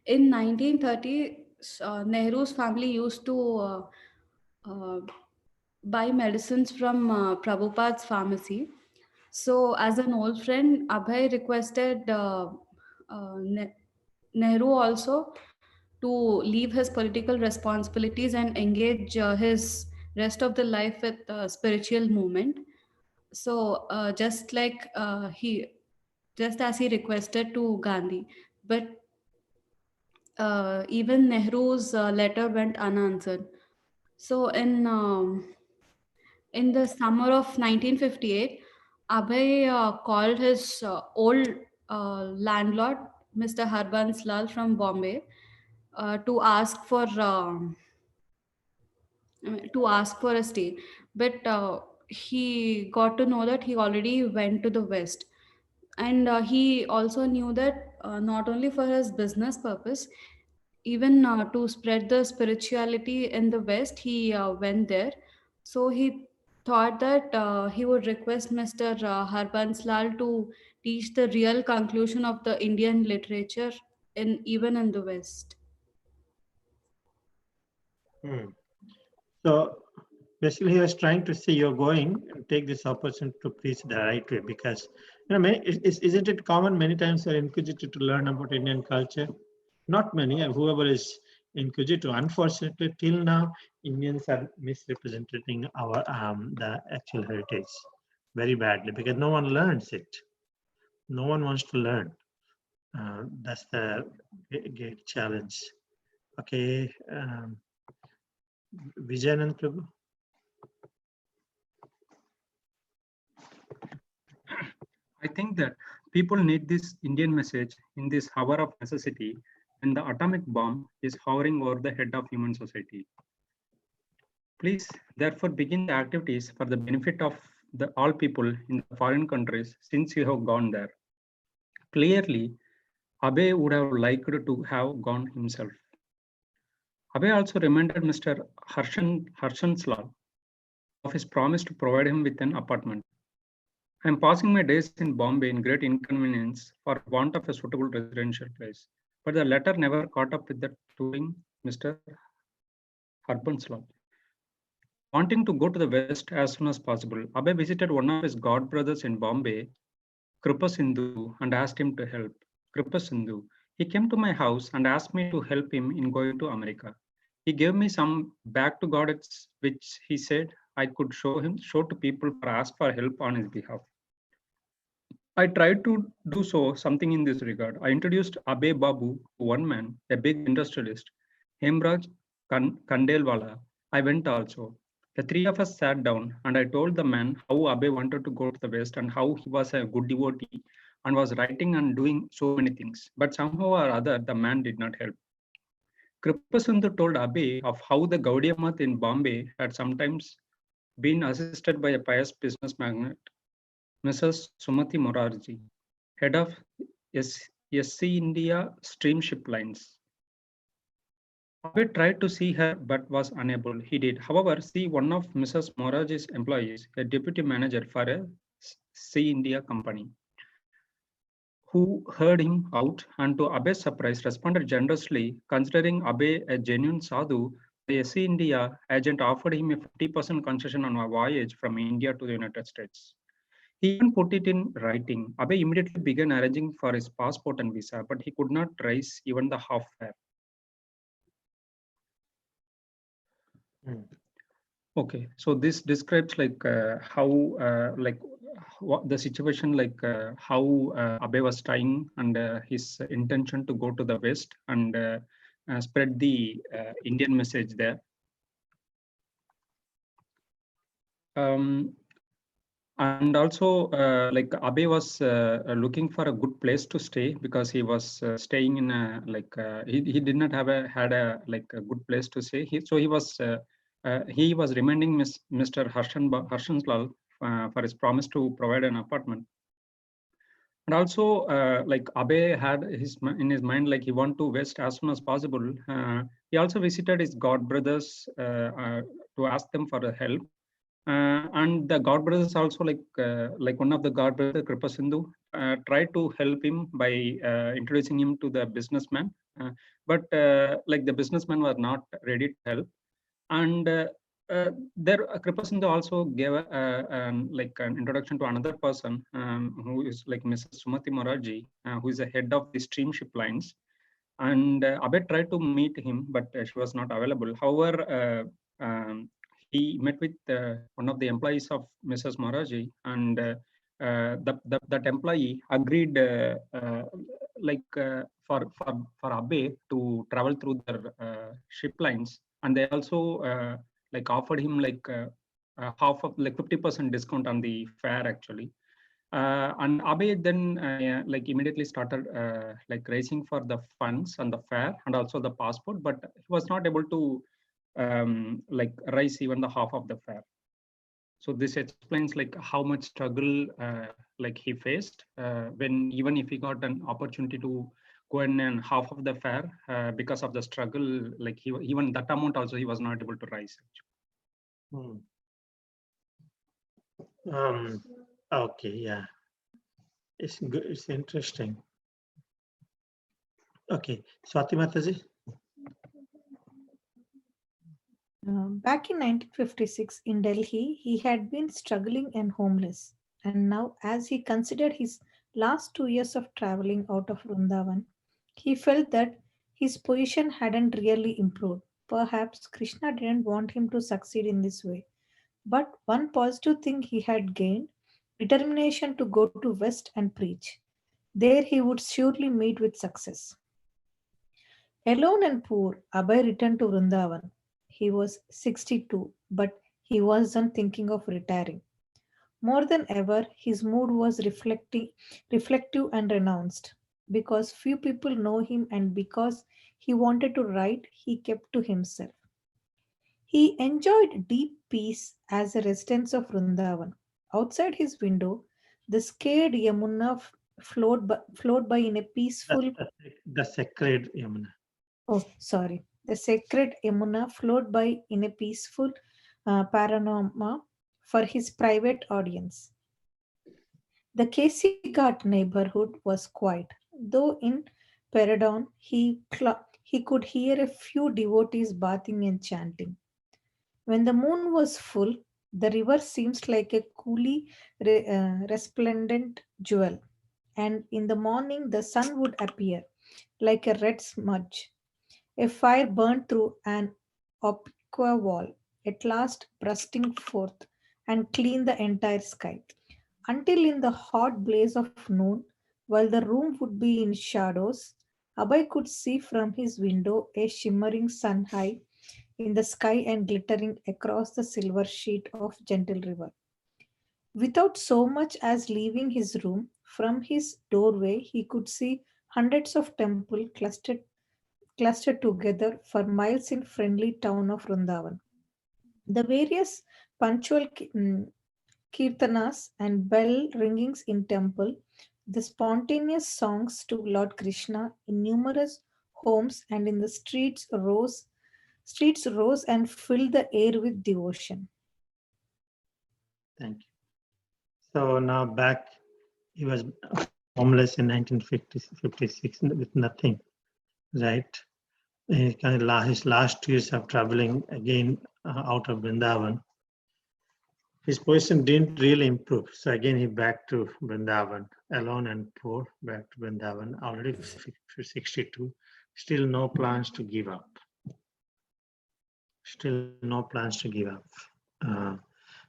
in 1930, Nehru's family used to uh, buy medicines from Prabhupada's pharmacy. So, as an old friend, Abhay requested Nehru also to leave his political responsibilities and engage his rest of the life with spiritual movement. So, just as he requested to Gandhi, but even Nehru's letter went unanswered. So, in the summer of 1958, Abhay called his old landlord, Mr. Harbans Lal from Bombay, to ask for a stay. But he got to know that he already went to the west, and he also knew that not only for his business purpose, even to spread the spirituality in the west, he went there. So he thought that he would request Mr. Harbans Lal to teach the real conclusion of the Indian literature in even in the west. So basically, he was trying to say you're going and take this opportunity to preach the right way, because isn't it common many times you're inquisitive to learn about Indian culture? Not many. Whoever is inquisitive, unfortunately, till now Indians are misrepresenting our the actual heritage very badly, because no one learns it. No one wants to learn. That's the great challenge. Okay. Vijayanand Prabhu. I think that people need this Indian message in this hour of necessity when the atomic bomb is hovering over the head of human society. Please, therefore, begin the activities for the benefit of all people in the foreign countries since you have gone there. Clearly, Abhay would have liked to have gone himself. Abhay also reminded Mr. Harshan Lal of his promise to provide him with an apartment. I am passing my days in Bombay in great inconvenience for want of a suitable residential place. But the letter never caught up with the touring Mr. Harbans Lal. Wanting to go to the west as soon as possible, Abhay visited one of his god brothers in Bombay, Kripa Sindhu, and asked him to help. Kripa Sindhu. He came to my house and asked me to help him in going to America. He gave me some back to goddess, which he said I could show to people or ask for help on his behalf. I tried to do something in this regard. I introduced Abhay Babu to one man, a big industrialist. Hemraj Kandelwala. I went also. The three of us sat down and I told the man how Abe wanted to go to the West and how he was a good devotee and was writing and doing so many things. But somehow or other, the man did not help. Kripasundar told Abe of how the Gaudiya Math in Bombay had sometimes been assisted by a pious business magnate, Mrs. Sumati Morarji, head of SC India Steamship Lines. Abe tried to see her but was unable. He did, however, see one of Mrs. Morarji's employees, a deputy manager for a Sea India company, who heard him out and to Abe's surprise responded generously. Considering Abe a genuine sadhu, the SC India agent offered him a 50% concession on a voyage from India to the United States. He even put it in writing. Abe immediately began arranging for his passport and visa, but he could not raise even the half fare. Okay, so this describes like how like what the situation, like how Abe was trying and his intention to go to the West and spread the Indian message there. And also like Abe was looking for a good place to stay because he was staying in a like he did not have had a like a good place to stay. He was reminding Mr. Harshanlal for his promise to provide an apartment. And also like Abe had in his mind like he want to West as soon as possible. He also visited his god brothers to ask them for help. And the god brothers also like one of the god brother Kripasindhu tried to help him by introducing him to the businessman, but like the businessman was not ready to help. And there Kripasindhu also gave like an introduction to another person who is like Mrs. Sumati Morarji, who is the head of the steamship lines. And Abe tried to meet him, but she was not available. However, he met with one of the employees of Mrs. Morarji, and that employee agreed for Abe to travel through their ship lines, and they also like offered him like half of like 50% discount on the fare actually. And Abe then like immediately started like raising for the funds and the fare and also the passport, but he was not able to like raise even the half of the fare. So this explains like how much struggle like he faced when even if he got an opportunity to go in and half of the fare because of the struggle, like he even that amount also he was not able to raise. Okay, yeah, it's good. It's interesting. Okay, Swati Mataji. Back in 1956 in Delhi, he had been struggling and homeless. And now, as he considered his last 2 years of traveling out of Vrindavan, he felt that his position hadn't really improved. Perhaps Krishna didn't want him to succeed in this way. But one positive thing he had gained determination to go to West and preach. There he would surely meet with success. Alone and poor, Abhay returned to Vrindavan. He was 62, but he wasn't thinking of retiring. More than ever, his mood was reflective and renounced. Because few people know him and because he wanted to write, he kept to himself. He enjoyed deep peace as a resident of Vrindavan. Outside his window, the scared Yamuna flowed by in a peaceful. The sacred Yamuna. Oh, sorry. The sacred Yamuna flowed by in a peaceful panorama for his private audience. The KC Ghat neighborhood was quiet, though in Peradon he could hear a few devotees bathing and chanting. When the moon was full, the river seems like a coolly resplendent jewel, and in the morning the sun would appear like a red smudge. A fire burned through an opaque wall, at last bursting forth and cleaned the entire sky. Until in the hot blaze of noon, while the room would be in shadows, Abhay could see from his window a shimmering sun high in the sky and glittering across the silver sheet of gentle river. Without so much as leaving his room, from his doorway he could see hundreds of temples clustered together for miles in friendly town of Vrindavan. The various punctual kirtanas and bell ringings in temple, the spontaneous songs to Lord Krishna in numerous homes and in the streets rose and filled the air with devotion. Thank you. So now back, he was homeless in 1956 with nothing, right? His last years of traveling again out of Vrindavan, his position didn't really improve. So again, he back to Vrindavan, alone and poor, back to Vrindavan, already 62, still no plans to give up. Still no plans to give up.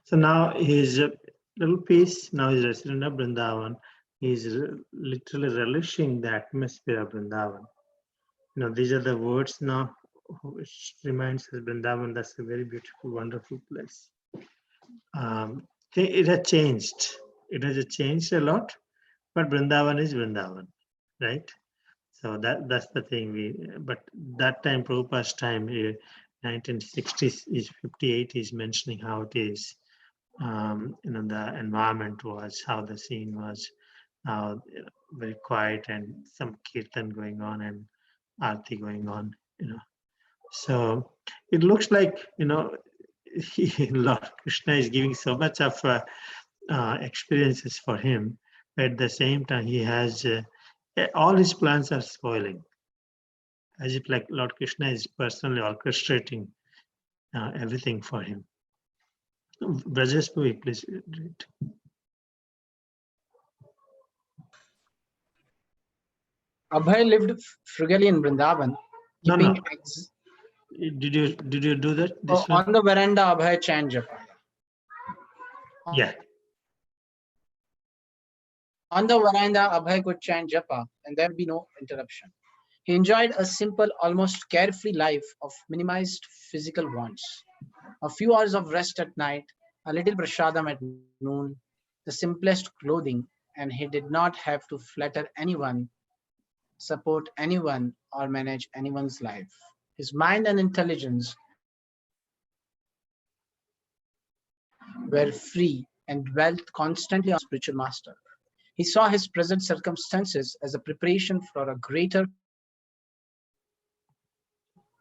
So now he's a little peace. Now he's resident of Vrindavan. He's literally relishing the atmosphere of Vrindavan. You know, these are the words now which reminds us Vrindavan, that's a very beautiful, wonderful place. It has changed. It has changed a lot, but Vrindavan is Vrindavan, right? So that's the thing. But that time, Prabhupada's time, 1960s is 58 is mentioning how it is. The environment was, how the scene was, very quiet and some kirtan going on and arti going on. So it looks like Lord Krishna is giving so much of experiences for him. At the same time, he has all his plans are spoiling, as if like Lord Krishna is personally orchestrating everything for him. Brajaspavi, please read. Abhay lived frugally in Vrindavan, No, keeping no. Did you do that? This one? on the veranda. Abhay chant japa. Yeah. On the veranda, Abhay could chant japa, and there would be no interruption. He enjoyed a simple, almost carefree life of minimized physical wants. A few hours of rest at night, a little prashadam at noon, the simplest clothing, and he did not have to flatter anyone, support anyone, or manage anyone's life. His mind and intelligence were free and dwelt constantly on spiritual master. He saw his present circumstances as a preparation for a greater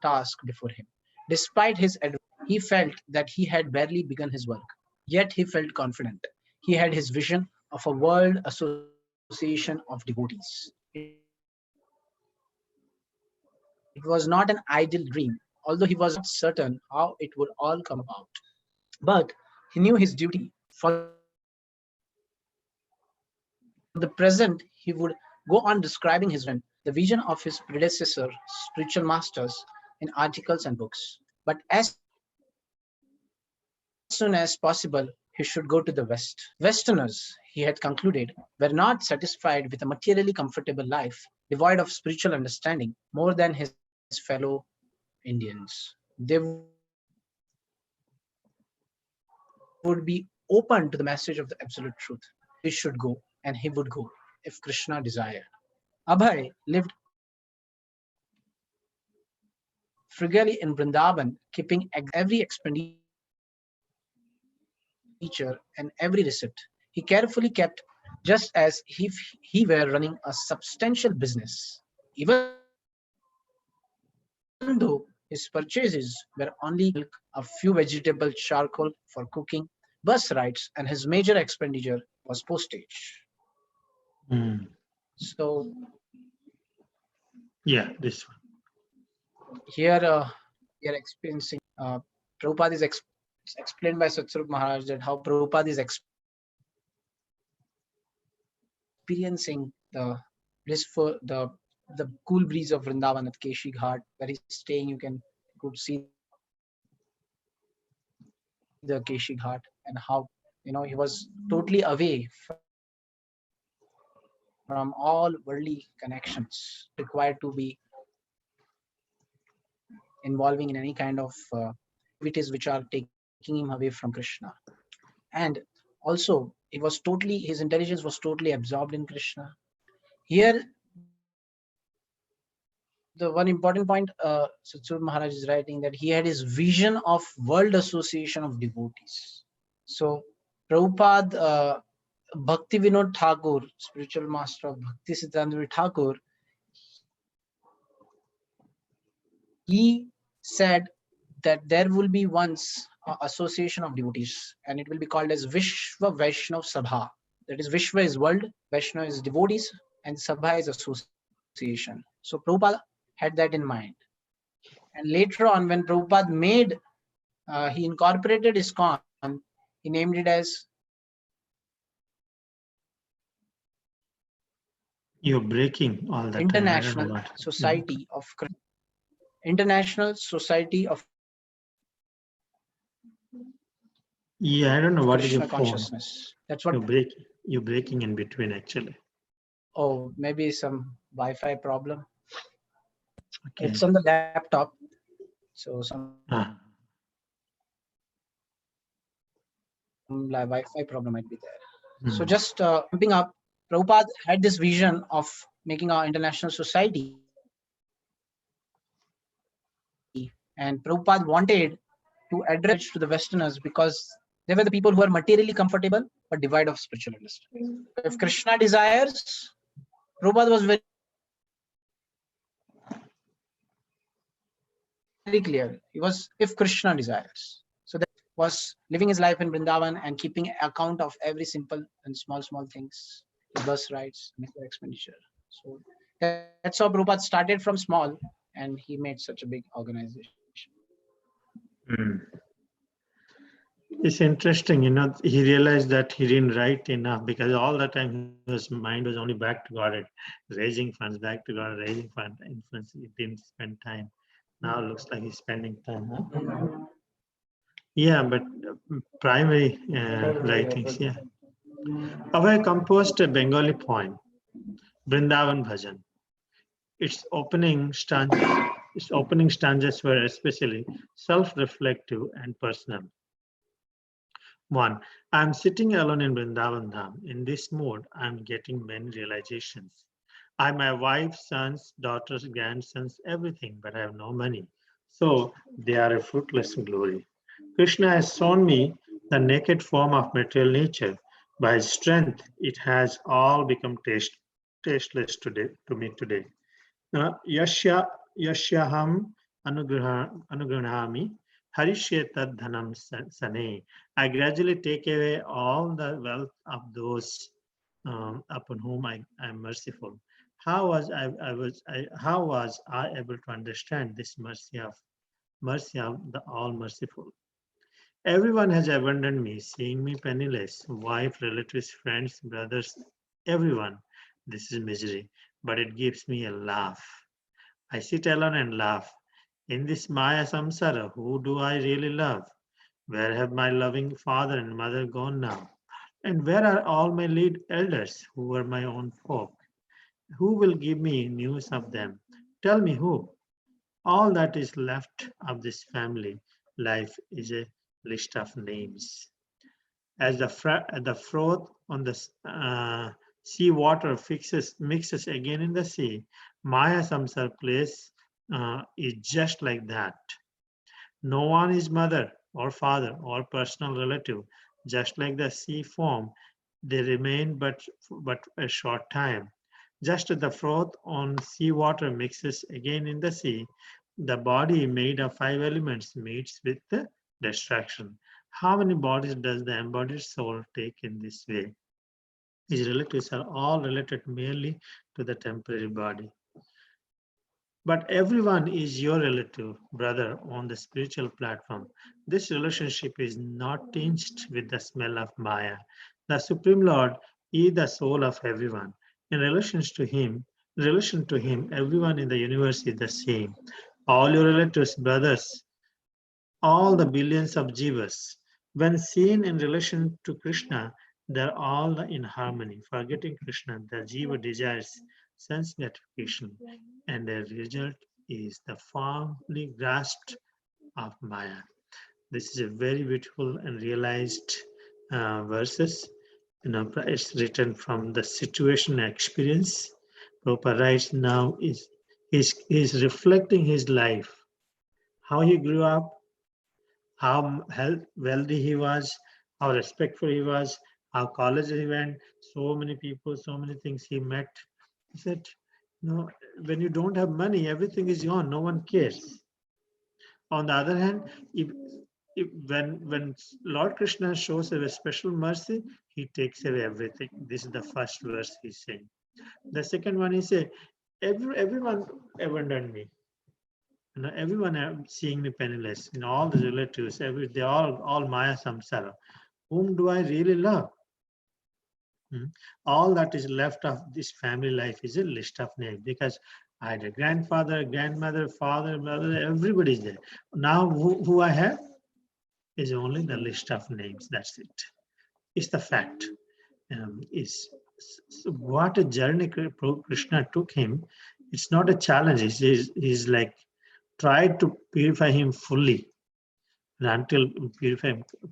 task before him. Despite his adversity, he felt that he had barely begun his work. Yet he felt confident. He had his vision of a world association of devotees. It was not an ideal dream, although he was not certain how it would all come about. But he knew his duty. For the present, he would go on describing his vision, the vision of his predecessor, spiritual masters, in articles and books. But as soon as possible, he should go to the West. Westerners, he had concluded, were not satisfied with a materially comfortable life, devoid of spiritual understanding, more than his fellow Indians. They would be open to the message of the absolute truth. He should go, and he would go, if Krishna desired. Abhay lived frugally in Vrindavan, keeping every expenditure and every receipt. He carefully kept just as if he were running a substantial business. Even though his purchases were only milk, a few vegetable charcoal for cooking, bus rides, and his major expenditure was postage. So yeah, this one. Here we are experiencing, Prabhupada is explained by Satsvarup Maharaj that how Prabhupada is experiencing the blissful, the cool breeze of Vrindavan at Keshi Ghat, where he's staying. You could see the Keshi Ghat and how he was totally away from from all worldly connections required to be involving in any kind of activities which are taking him away from Krishna. And also, his intelligence was totally absorbed in Krishna. Here, the one important point, Satsur Maharaj is writing that he had his vision of world association of devotees. So, Prabhupada, Bhakti Vinod Thakur, spiritual master of Bhakti Siddhanta Thakur, he said that there will be once an association of devotees, and it will be called as Vishwa Vaishnav Sabha. That is, Vishwa is world, Vaishnava is devotees, and Sabha is association. So Prabhupada had that in mind. And later on, when Prabhupada he incorporated ISKCON, he named it as. You're breaking all the International time. Society of International Society of. Yeah, I don't know what is your Krishna phone. consciousness. That's what you're breaking in between actually. Oh, maybe some Wi-Fi problem. Okay. It's on the laptop, so some Wi-Fi problem might be there. So just jumping up, Prabhupada had this vision of making our international society, and Prabhupada wanted to address to the Westerners because they were the people who are materially comfortable but devoid of spiritual understanding. If Krishna desires, Prabhupada was very clear. He was, if Krishna desires. So that was living his life in Vrindavan and keeping account of every simple and small things, his bus rides, his expenditure. So that's how Prabhupada started from small, and he made such a big organization. It's interesting, he realized that he didn't write enough because all the time his mind was only back to God, raising funds, back to God, raising funds, influence. He didn't spend time. Now it looks like he's spending time. Huh? Yeah, but primary writings, yeah. Abhay composed a Bengali poem, Vrindavan Bhajan. Its opening stanzas were especially self-reflective and personal. 1. I am sitting alone in Vrindavan Dham. In this mood, I am getting many realizations. I have my wife, sons, daughters, grandsons, everything, but I have no money. So they are a fruitless glory. Krishna has shown me the naked form of material nature. By his strength, it has all become tasteless to me today. Yashyaham anugranami harishyetad dhanam sane. I gradually take away all the wealth of those upon whom I am merciful. How was I able to understand this mercy of the all merciful? Everyone has abandoned me, seeing me penniless, wife, relatives, friends, brothers, everyone. This is misery, but it gives me a laugh. I sit alone and laugh. In this Maya Samsara, who do I really love? Where have my loving father and mother gone now? And where are all my lead elders who were my own folk? Who will give me news of them? Tell me who? All that is left of this family life is a list of names. As the froth on the sea water mixes again in the sea, Maya Samsar place is just like that. No one is mother or father or personal relative. Just like the sea form, they remain but a short time. Just as the froth on sea water mixes again in the sea, the body made of 5 elements meets with the destruction. How many bodies does the embodied soul take in this way? His relatives are all related merely to the temporary body. But everyone is your relative, brother, on the spiritual platform. This relationship is not tinged with the smell of Maya. The Supreme Lord is the soul of everyone. In relation to him, everyone in the universe is the same. All your relatives, brothers, all the billions of jivas, when seen in relation to Krishna, They're all in harmony. Forgetting Krishna, the jiva desires sense gratification, and the result is the firmly grasped of Maya. This is a very beautiful and realized verses. It's written from the situation experience. Prabhupada writes now is reflecting his life, how he grew up, how wealthy he was, how respectful he was, how college he went, so many people, so many things he met. He said, when you don't have money, everything is gone, no one cares. On the other hand, when Lord Krishna shows a special mercy, he takes away everything. This is the first verse he's saying. The second one is everyone abandoned me. Everyone seeing me penniless. All the relatives, they all Maya Samsara. Whom do I really love? All that is left of this family life is a list of names, because I had a grandfather, grandmother, father, mother, everybody's there. Now who I have is only the list of names. That's it. It's the fact. So what a journey Krishna took him. It's not a challenge. He's like tried to purify him fully until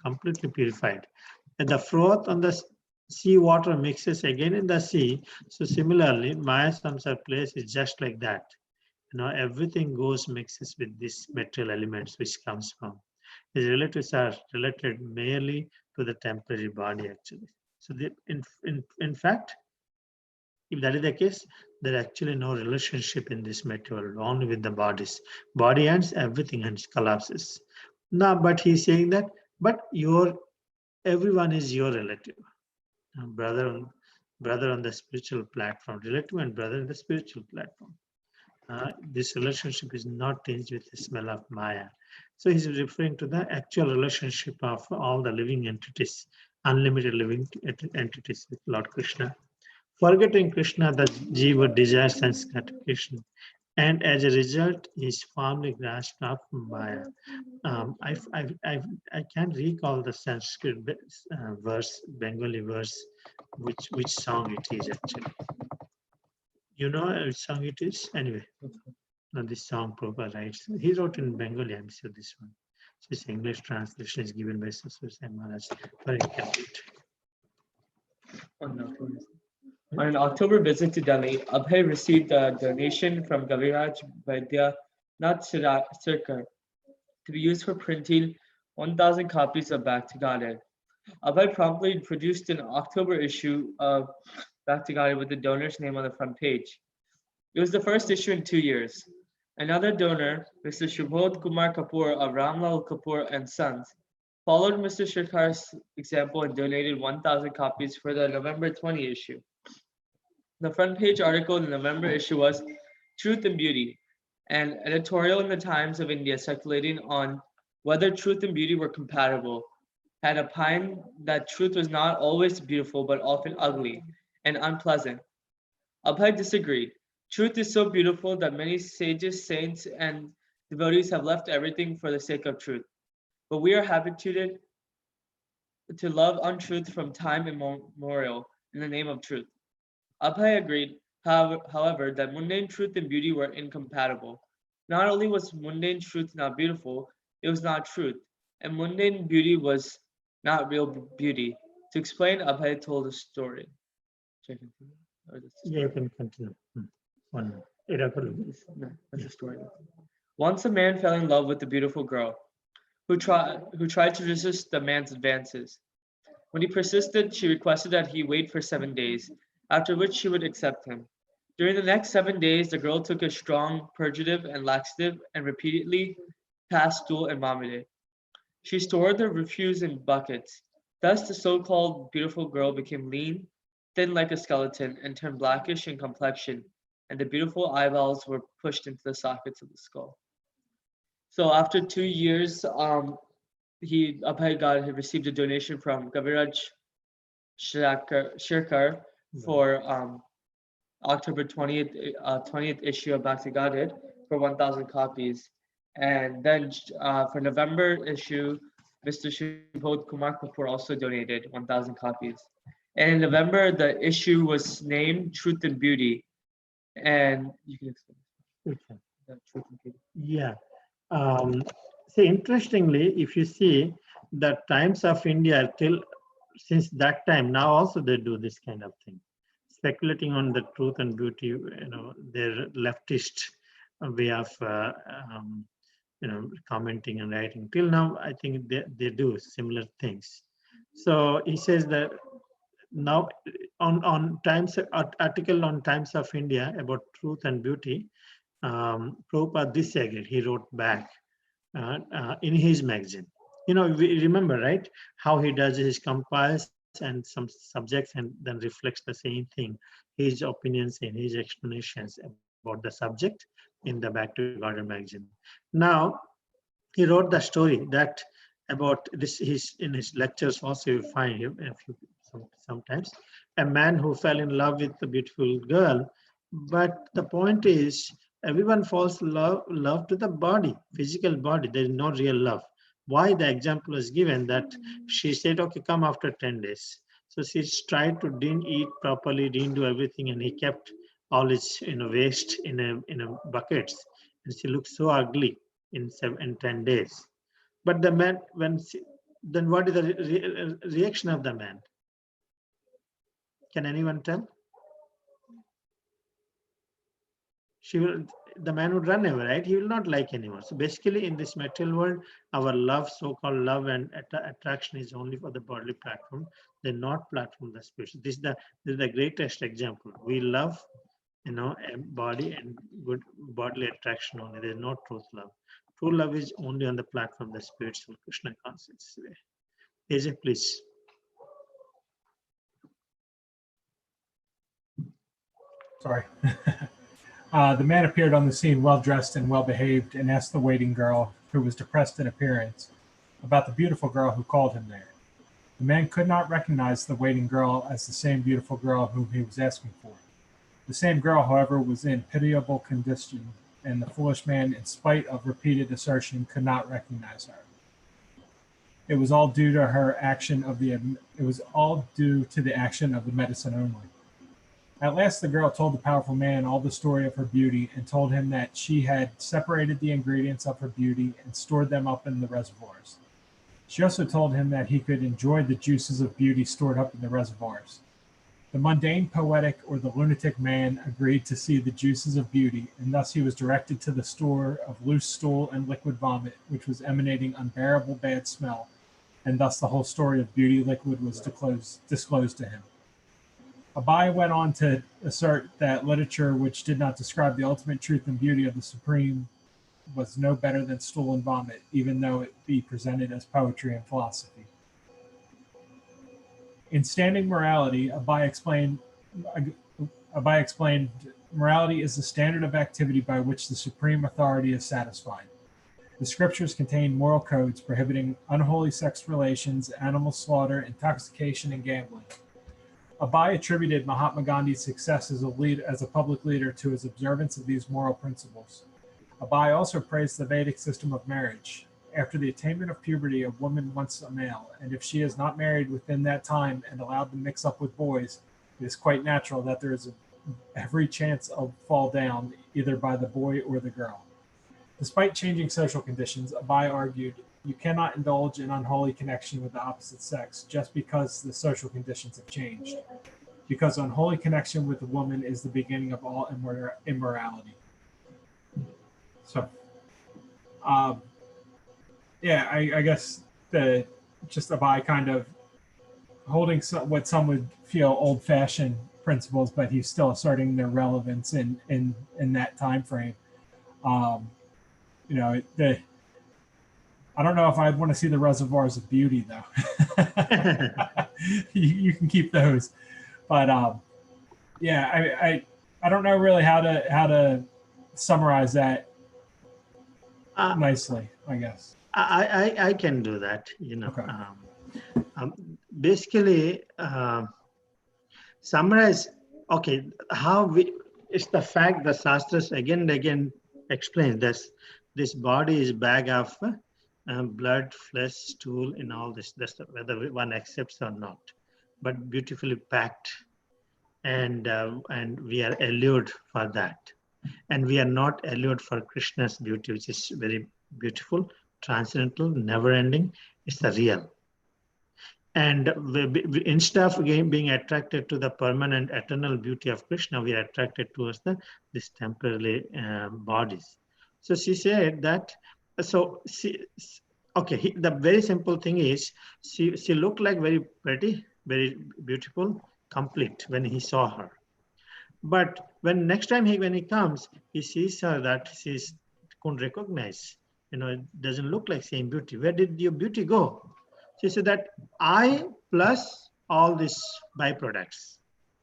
completely purified. And the froth on the sea water mixes again in the sea. So similarly, Maya Samsara place is just like that. Everything goes mixes with these material elements which comes from. His relatives are related merely to the temporary body actually. So in fact, if that is the case, there is actually no relationship in this material, only with the bodies. Body ends, everything ends, collapses. Now, but he's saying that, but everyone is your relative. Brother on the spiritual platform, relative and brother in the spiritual platform. This relationship is not tinged with the smell of Maya. So he's referring to the actual relationship of all the living entities, unlimited living entities with Lord Krishna. Forgetting Krishna, the jiva desires sense gratification, and as a result, is firmly grasped up Maya. I can't recall the Sanskrit verse, Bengali verse, which song it is actually. You know which song it is? Anyway, no, this song Prabhupada writes. He wrote in Bengali, I'm sure this one. So this English translation is given by Sasur Sai Maharaj. Very complete. On an October visit to Delhi, Abhay received a donation from Gaviraj Vaidya Nath Sirkar to be used for printing 1,000 copies of Back to Godhead. Abhay promptly produced an October issue of Back to Godhead with the donor's name on the front page. It was the first issue in 2 years. Another donor, Mr. Shubhodh Kumar Kapoor of Ramlal Kapoor and Sons, followed Mr. Shirkar's example and donated 1,000 copies for the November 20 issue. The front page article in the November issue was Truth and Beauty, an editorial in the Times of India circulating on whether truth and beauty were compatible, had opined that truth was not always beautiful but often ugly and unpleasant. Abhay disagreed. Truth is so beautiful that many sages, saints, and devotees have left everything for the sake of truth. But we are habituated to love untruth from time immemorial in the name of truth. Abhay agreed, however, that mundane truth and beauty were incompatible. Not only was mundane truth not beautiful, it was not truth, and mundane beauty was not real beauty. To explain, Abhay told a story. Yeah, you can continue. One. No, that's a story. Once a man fell in love with a beautiful girl who tried to resist the man's advances. When he persisted, she requested that he wait for 7 days, after which she would accept him. During the next 7 days, the girl took a strong purgative and laxative and repeatedly passed stool and vomited. She stored the refuse in buckets. Thus, the so-called beautiful girl became lean, thin like a skeleton, and turned blackish in complexion, and the beautiful eyeballs were pushed into the sockets of the skull. So after 2 years, Abhay received a donation from Gaviraj Shirkar for October 20th issue of Bhakti Godhead for 1,000 copies. And then for November issue, Mr. Shubhodh Kumar Kapoor also donated 1,000 copies. And in November, the issue was named Truth and Beauty. And you can explain. Okay. Truth and Beauty. Yeah. See, interestingly, if you see the Times of India till since that time, now also they do this kind of thing, speculating on the truth and beauty, their leftist way of, commenting and writing. Till now, I think they do similar things. So he says that now on Times article on Times of India about truth and beauty, Prabhupada disagreed. He wrote back in his magazine. We remember, right, how he does his compiles and some subjects and then reflects the same thing, his opinions and his explanations about the subject in the Back to Garden magazine. Now, he wrote the story that about this, in his lectures also you find him sometimes, a man who fell in love with a beautiful girl. But the point is, everyone falls love to the body, physical body. There is no real love. Why the example is given that she said, okay, come after 10 days. So she tried to didn't eat properly, didn't do everything, and he kept all his waste in a buckets, and she looked so ugly in 10 days. But the man, then what is the reaction of the man? Can anyone tell? The man would run away, right? He will not like anymore. So basically, in this material world, our love, so-called love and attraction, is only for the bodily platform. They're not platform the spiritual. This is the greatest example. We love, a body and good bodily attraction only. There's no truth love. True love is only on the platform the spiritual Krishna consciousness. AJ, please. Sorry. The man appeared on the scene well-dressed and well-behaved and asked the waiting girl, who was depressed in appearance, about the beautiful girl who called him there. The man could not recognize the waiting girl as the same beautiful girl whom he was asking for. The same girl, however, was in pitiable condition, and the foolish man, in spite of repeated assertion, could not recognize her. It was all due to her action of the. It was all due to the action of the medicine only. At last, the girl told the powerful man all the story of her beauty and told him that she had separated the ingredients of her beauty and stored them up in the reservoirs. She also told him that he could enjoy the juices of beauty stored up in the reservoirs. The mundane poetic or the lunatic man agreed to see the juices of beauty, and thus he was directed to the store of loose stool and liquid vomit, which was emanating unbearable bad smell, and thus the whole story of beauty liquid was disclosed to him. Abai went on to assert that literature which did not describe the ultimate truth and beauty of the Supreme was no better than stool and vomit, even though it be presented as poetry and philosophy. In Standing Morality, Abai explained morality is the standard of activity by which the supreme authority is satisfied. The scriptures contain moral codes prohibiting unholy sex relations, animal slaughter, intoxication, and gambling. Abai attributed Mahatma Gandhi's success as a public leader to his observance of these moral principles. Abai also praised the Vedic system of marriage. After the attainment of puberty, a woman wants a male, and if she is not married within that time and allowed to mix up with boys, it is quite natural that there is every chance of fall down, either by the boy or the girl. Despite changing social conditions, Abai argued, you cannot indulge in unholy connection with the opposite sex just because the social conditions have changed, because unholy connection with a woman is the beginning of all immorality. So, yeah, I guess just Abai kind of holding what some would feel old-fashioned principles, but he's still asserting their relevance in that time frame. I don't know if I'd want to see the reservoirs of beauty, though. you can keep those, but yeah, I don't know really how to summarize that nicely, I guess. I can do that. Okay. Basically, summarize. Okay, it's the fact that Shastras again and again explains this body is bag of blood, flesh, stool, and all this. That's whether one accepts or not. but beautifully packed. And we are allured for that. And we are not allured for Krishna's beauty, which is very beautiful, transcendental, never ending. It's the real. And instead of being attracted to the permanent, eternal beauty of Krishna, we are attracted towards this temporary bodies. So she said that, okay, the very simple thing is, she looked like very pretty, very beautiful, complete when he saw her. But when next time when he comes, he sees her that she's couldn't recognize. It doesn't look like same beauty. Where did your beauty go? She said that I plus all these byproducts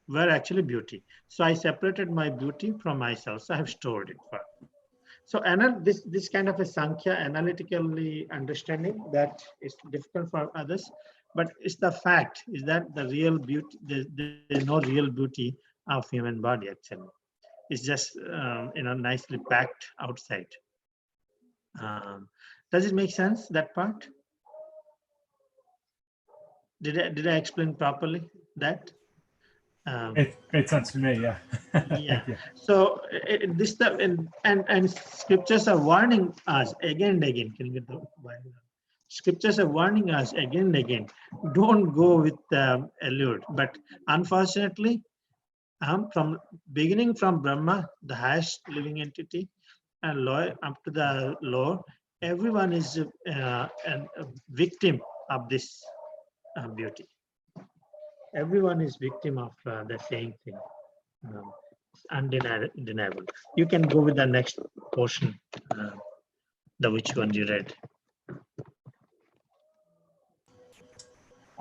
were actually beauty. So I separated my beauty from myself. So I have stored it for. So this kind of a Sankhya analytically understanding that is difficult for others, but it's the fact is that the real beauty, there's no real beauty of human body actually. It's just nicely packed outside. Does it make sense, that part? Did I explain properly that? It made sense to me, yeah. Yeah. Thank you. So this stuff and scriptures are warning us again and again. Can you get the Bible? Scriptures are warning us again and again. Don't go with allure. But unfortunately, from beginning from Brahma, the highest living entity, and lower up to the lower, everyone is a victim of this beauty. Everyone is victim of the same thing. Undeniable. You can go with the next portion, the which one you read.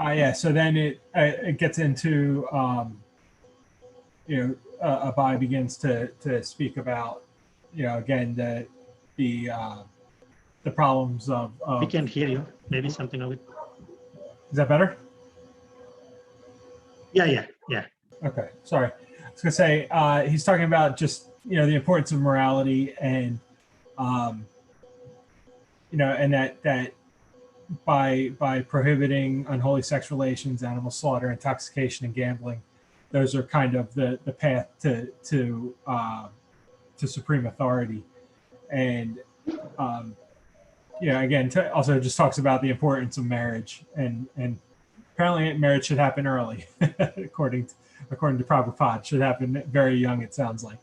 Yeah. So then it gets into Abai begins to speak about again the problems of. We can hear you. Maybe something of it. Is that better? Yeah. Okay, sorry. I was gonna say he's talking about just the importance of morality and and that by prohibiting unholy sexual relations, animal slaughter, intoxication, and gambling, those are kind of the path to supreme authority. And again, also just talks about the importance of marriage and apparently marriage should happen early, according to Prabhupada. Should happen very young, it sounds like.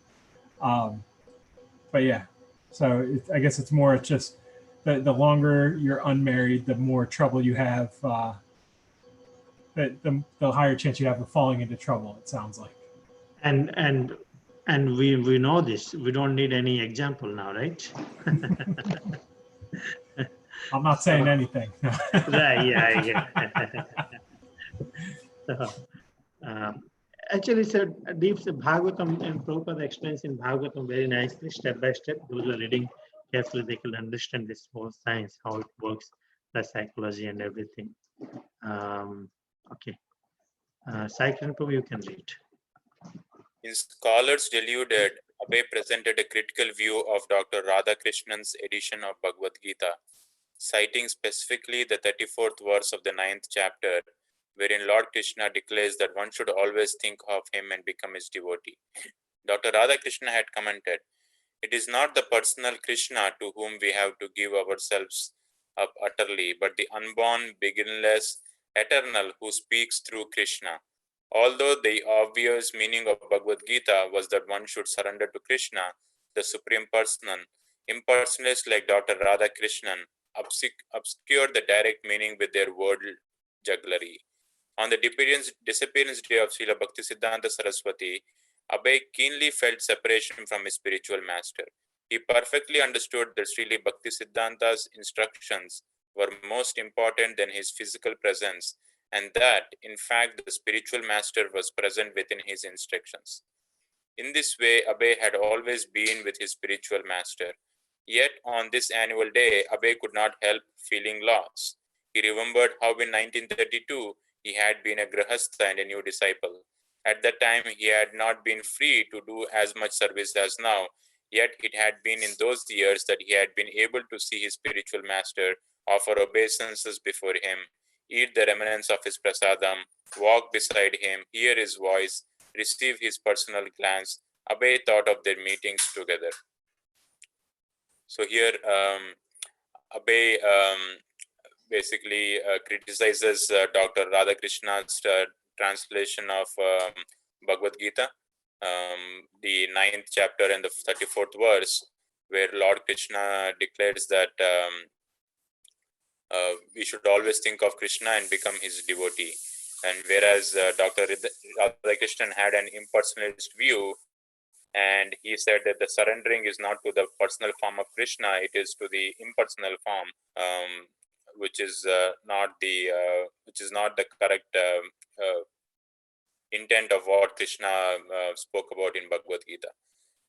But yeah, so I guess it's more just the longer you're unmarried, the more trouble you have, the higher chance you have of falling into trouble, it sounds like. And we know this. We don't need any example now, right? I'm not saying anything. Right, yeah. So, actually, sir, Deep's Bhagavatam and Prabhupada explains in Bhagavatam very nicely, step by step. Those who are reading carefully, they can understand this whole science, how it works, the psychology and everything. Okay. Sai Kiran Prabhu, you can read. In Scholars Deluded, Abe presented a critical view of Dr. Radhakrishnan's edition of Bhagavad Gita, citing specifically the 34th verse of the 9th chapter, wherein Lord Krishna declares that one should always think of him and become his devotee. Dr. Radhakrishna had commented, "It is not the personal Krishna to whom we have to give ourselves up utterly, but the unborn, beginless, eternal who speaks through Krishna. Although the obvious meaning of Bhagavad Gita was that one should surrender to Krishna, the Supreme Person, impersonalists like Dr. Radhakrishnan obscured the direct meaning with their word jugglery. On the disappearance day of Srila Bhaktisiddhanta Saraswati, Abhay keenly felt separation from his spiritual master. He perfectly understood that Srila Bhaktisiddhanta's instructions were most important than his physical presence, and that, in fact, the spiritual master was present within his instructions. In this way, Abhay had always been with his spiritual master. Yet, on this annual day, Abhay could not help feeling lost. He remembered how in 1932, he had been a grahastha and a new disciple. At that time, he had not been free to do as much service as now, yet it had been in those years that he had been able to see his spiritual master offer obeisances before him, eat the remnants of his prasadam, walk beside him, hear his voice, receive his personal glance. Abhay thought of their meetings together. So here, Abhay basically criticizes Dr. Radhakrishna's translation of Bhagavad Gita, the 9th chapter and the 34th verse, where Lord Krishna declares that we should always think of Krishna and become his devotee. And whereas Dr. Radhakrishnan had an impersonalist view, and he said that the surrendering is not to the personal form of Krishna, it is to the impersonal form, which is not the correct intent of what Krishna spoke about in Bhagavad Gita.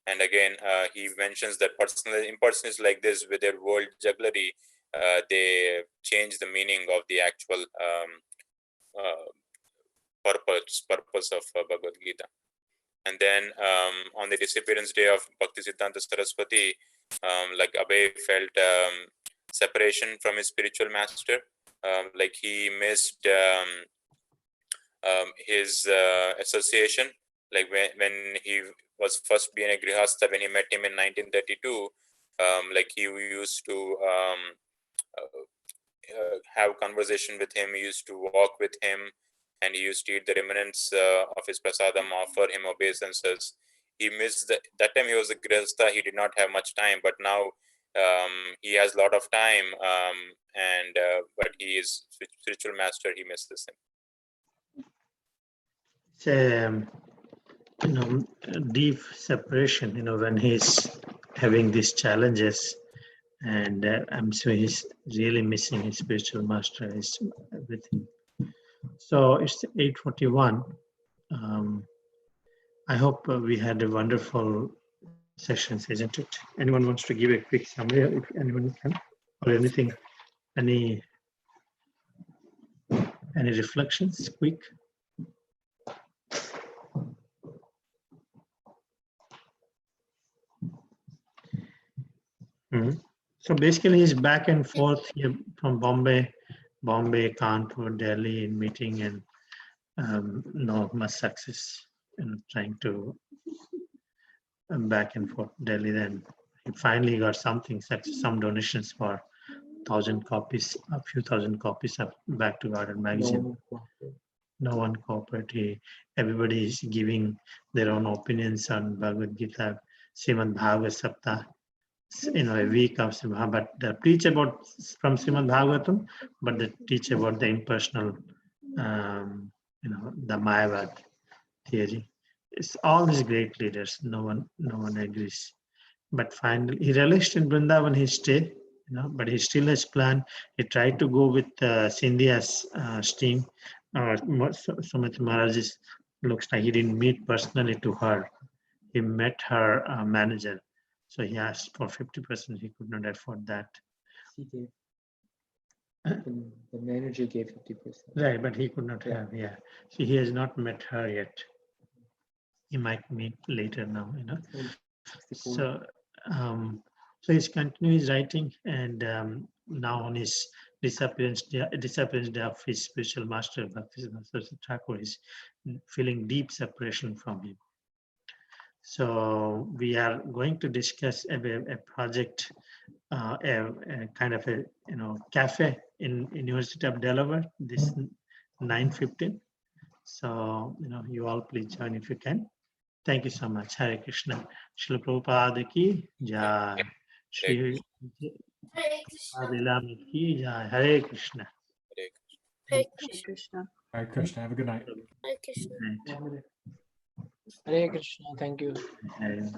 And again, he mentions that impersonalists like this, with their world jugglery, they change the meaning of the actual purpose of Bhagavad Gita. And then on the disappearance day of Bhakti Siddhanta Saraswati, like Abhay felt separation from his spiritual master, like he missed his association. Like when he was first being a grihastha, when he met him in 1932, like he used to have conversation with him, he used to walk with him, and he used to eat the remnants of his prasadam, offer him obeisances. He missed that time he was a grihastha, he did not have much time, but now he has a lot of time, but he is spiritual master, he misses him. It's a deep separation, when he's having these challenges, and I'm sure he's really missing his spiritual master, his everything. So it's 8:41. I hope we had a wonderful sessions, isn't it? Anyone wants to give a quick summary, if anyone can, or anything, any reflections, quick? So basically, he's back and forth here from Bombay, Kanpur, Delhi in meeting, and no much success in trying to back and forth Delhi. Then he finally got something, some donations for 1,000 copies, a few thousand copies of Back to Garden magazine. No one cooperated. Everybody is giving their own opinions on Bhagavad Gita, Srimad Bhagavad Saptah. A week of Srimad, but they preach about from Srimad Bhagavatam, but they teach about the impersonal, the Mayavad theory. It's all these great leaders. No one agrees. But finally, he realized in Vrindavan he stayed, but he still has planned. He tried to go with Scindia's team. Sumit Maharaj's looks like he didn't meet personally to her. He met her manager. So he asked for 50%. He could not afford that. He gave. The manager gave 50%. Right, but he could not have. Yeah. So he has not met her yet. He might meet later now. So, so he's continuing his writing, and now on his disappearance day of his spiritual master, Bhakti Siddhanta Thakur, is feeling deep separation from him. So we are going to discuss a project, a kind of a cafe in University of Delaware this 9:15. So you all please join if you can. Thank you so much. Hare Krishna. Srila Prabhupada ki jai. Shri Prabhupada Lilamrita ki jai. Hare Krishna. Hare Krishna. Hare Krishna. Have a good night. Hare Krishna. Hare Krishna. Thank you. Hare.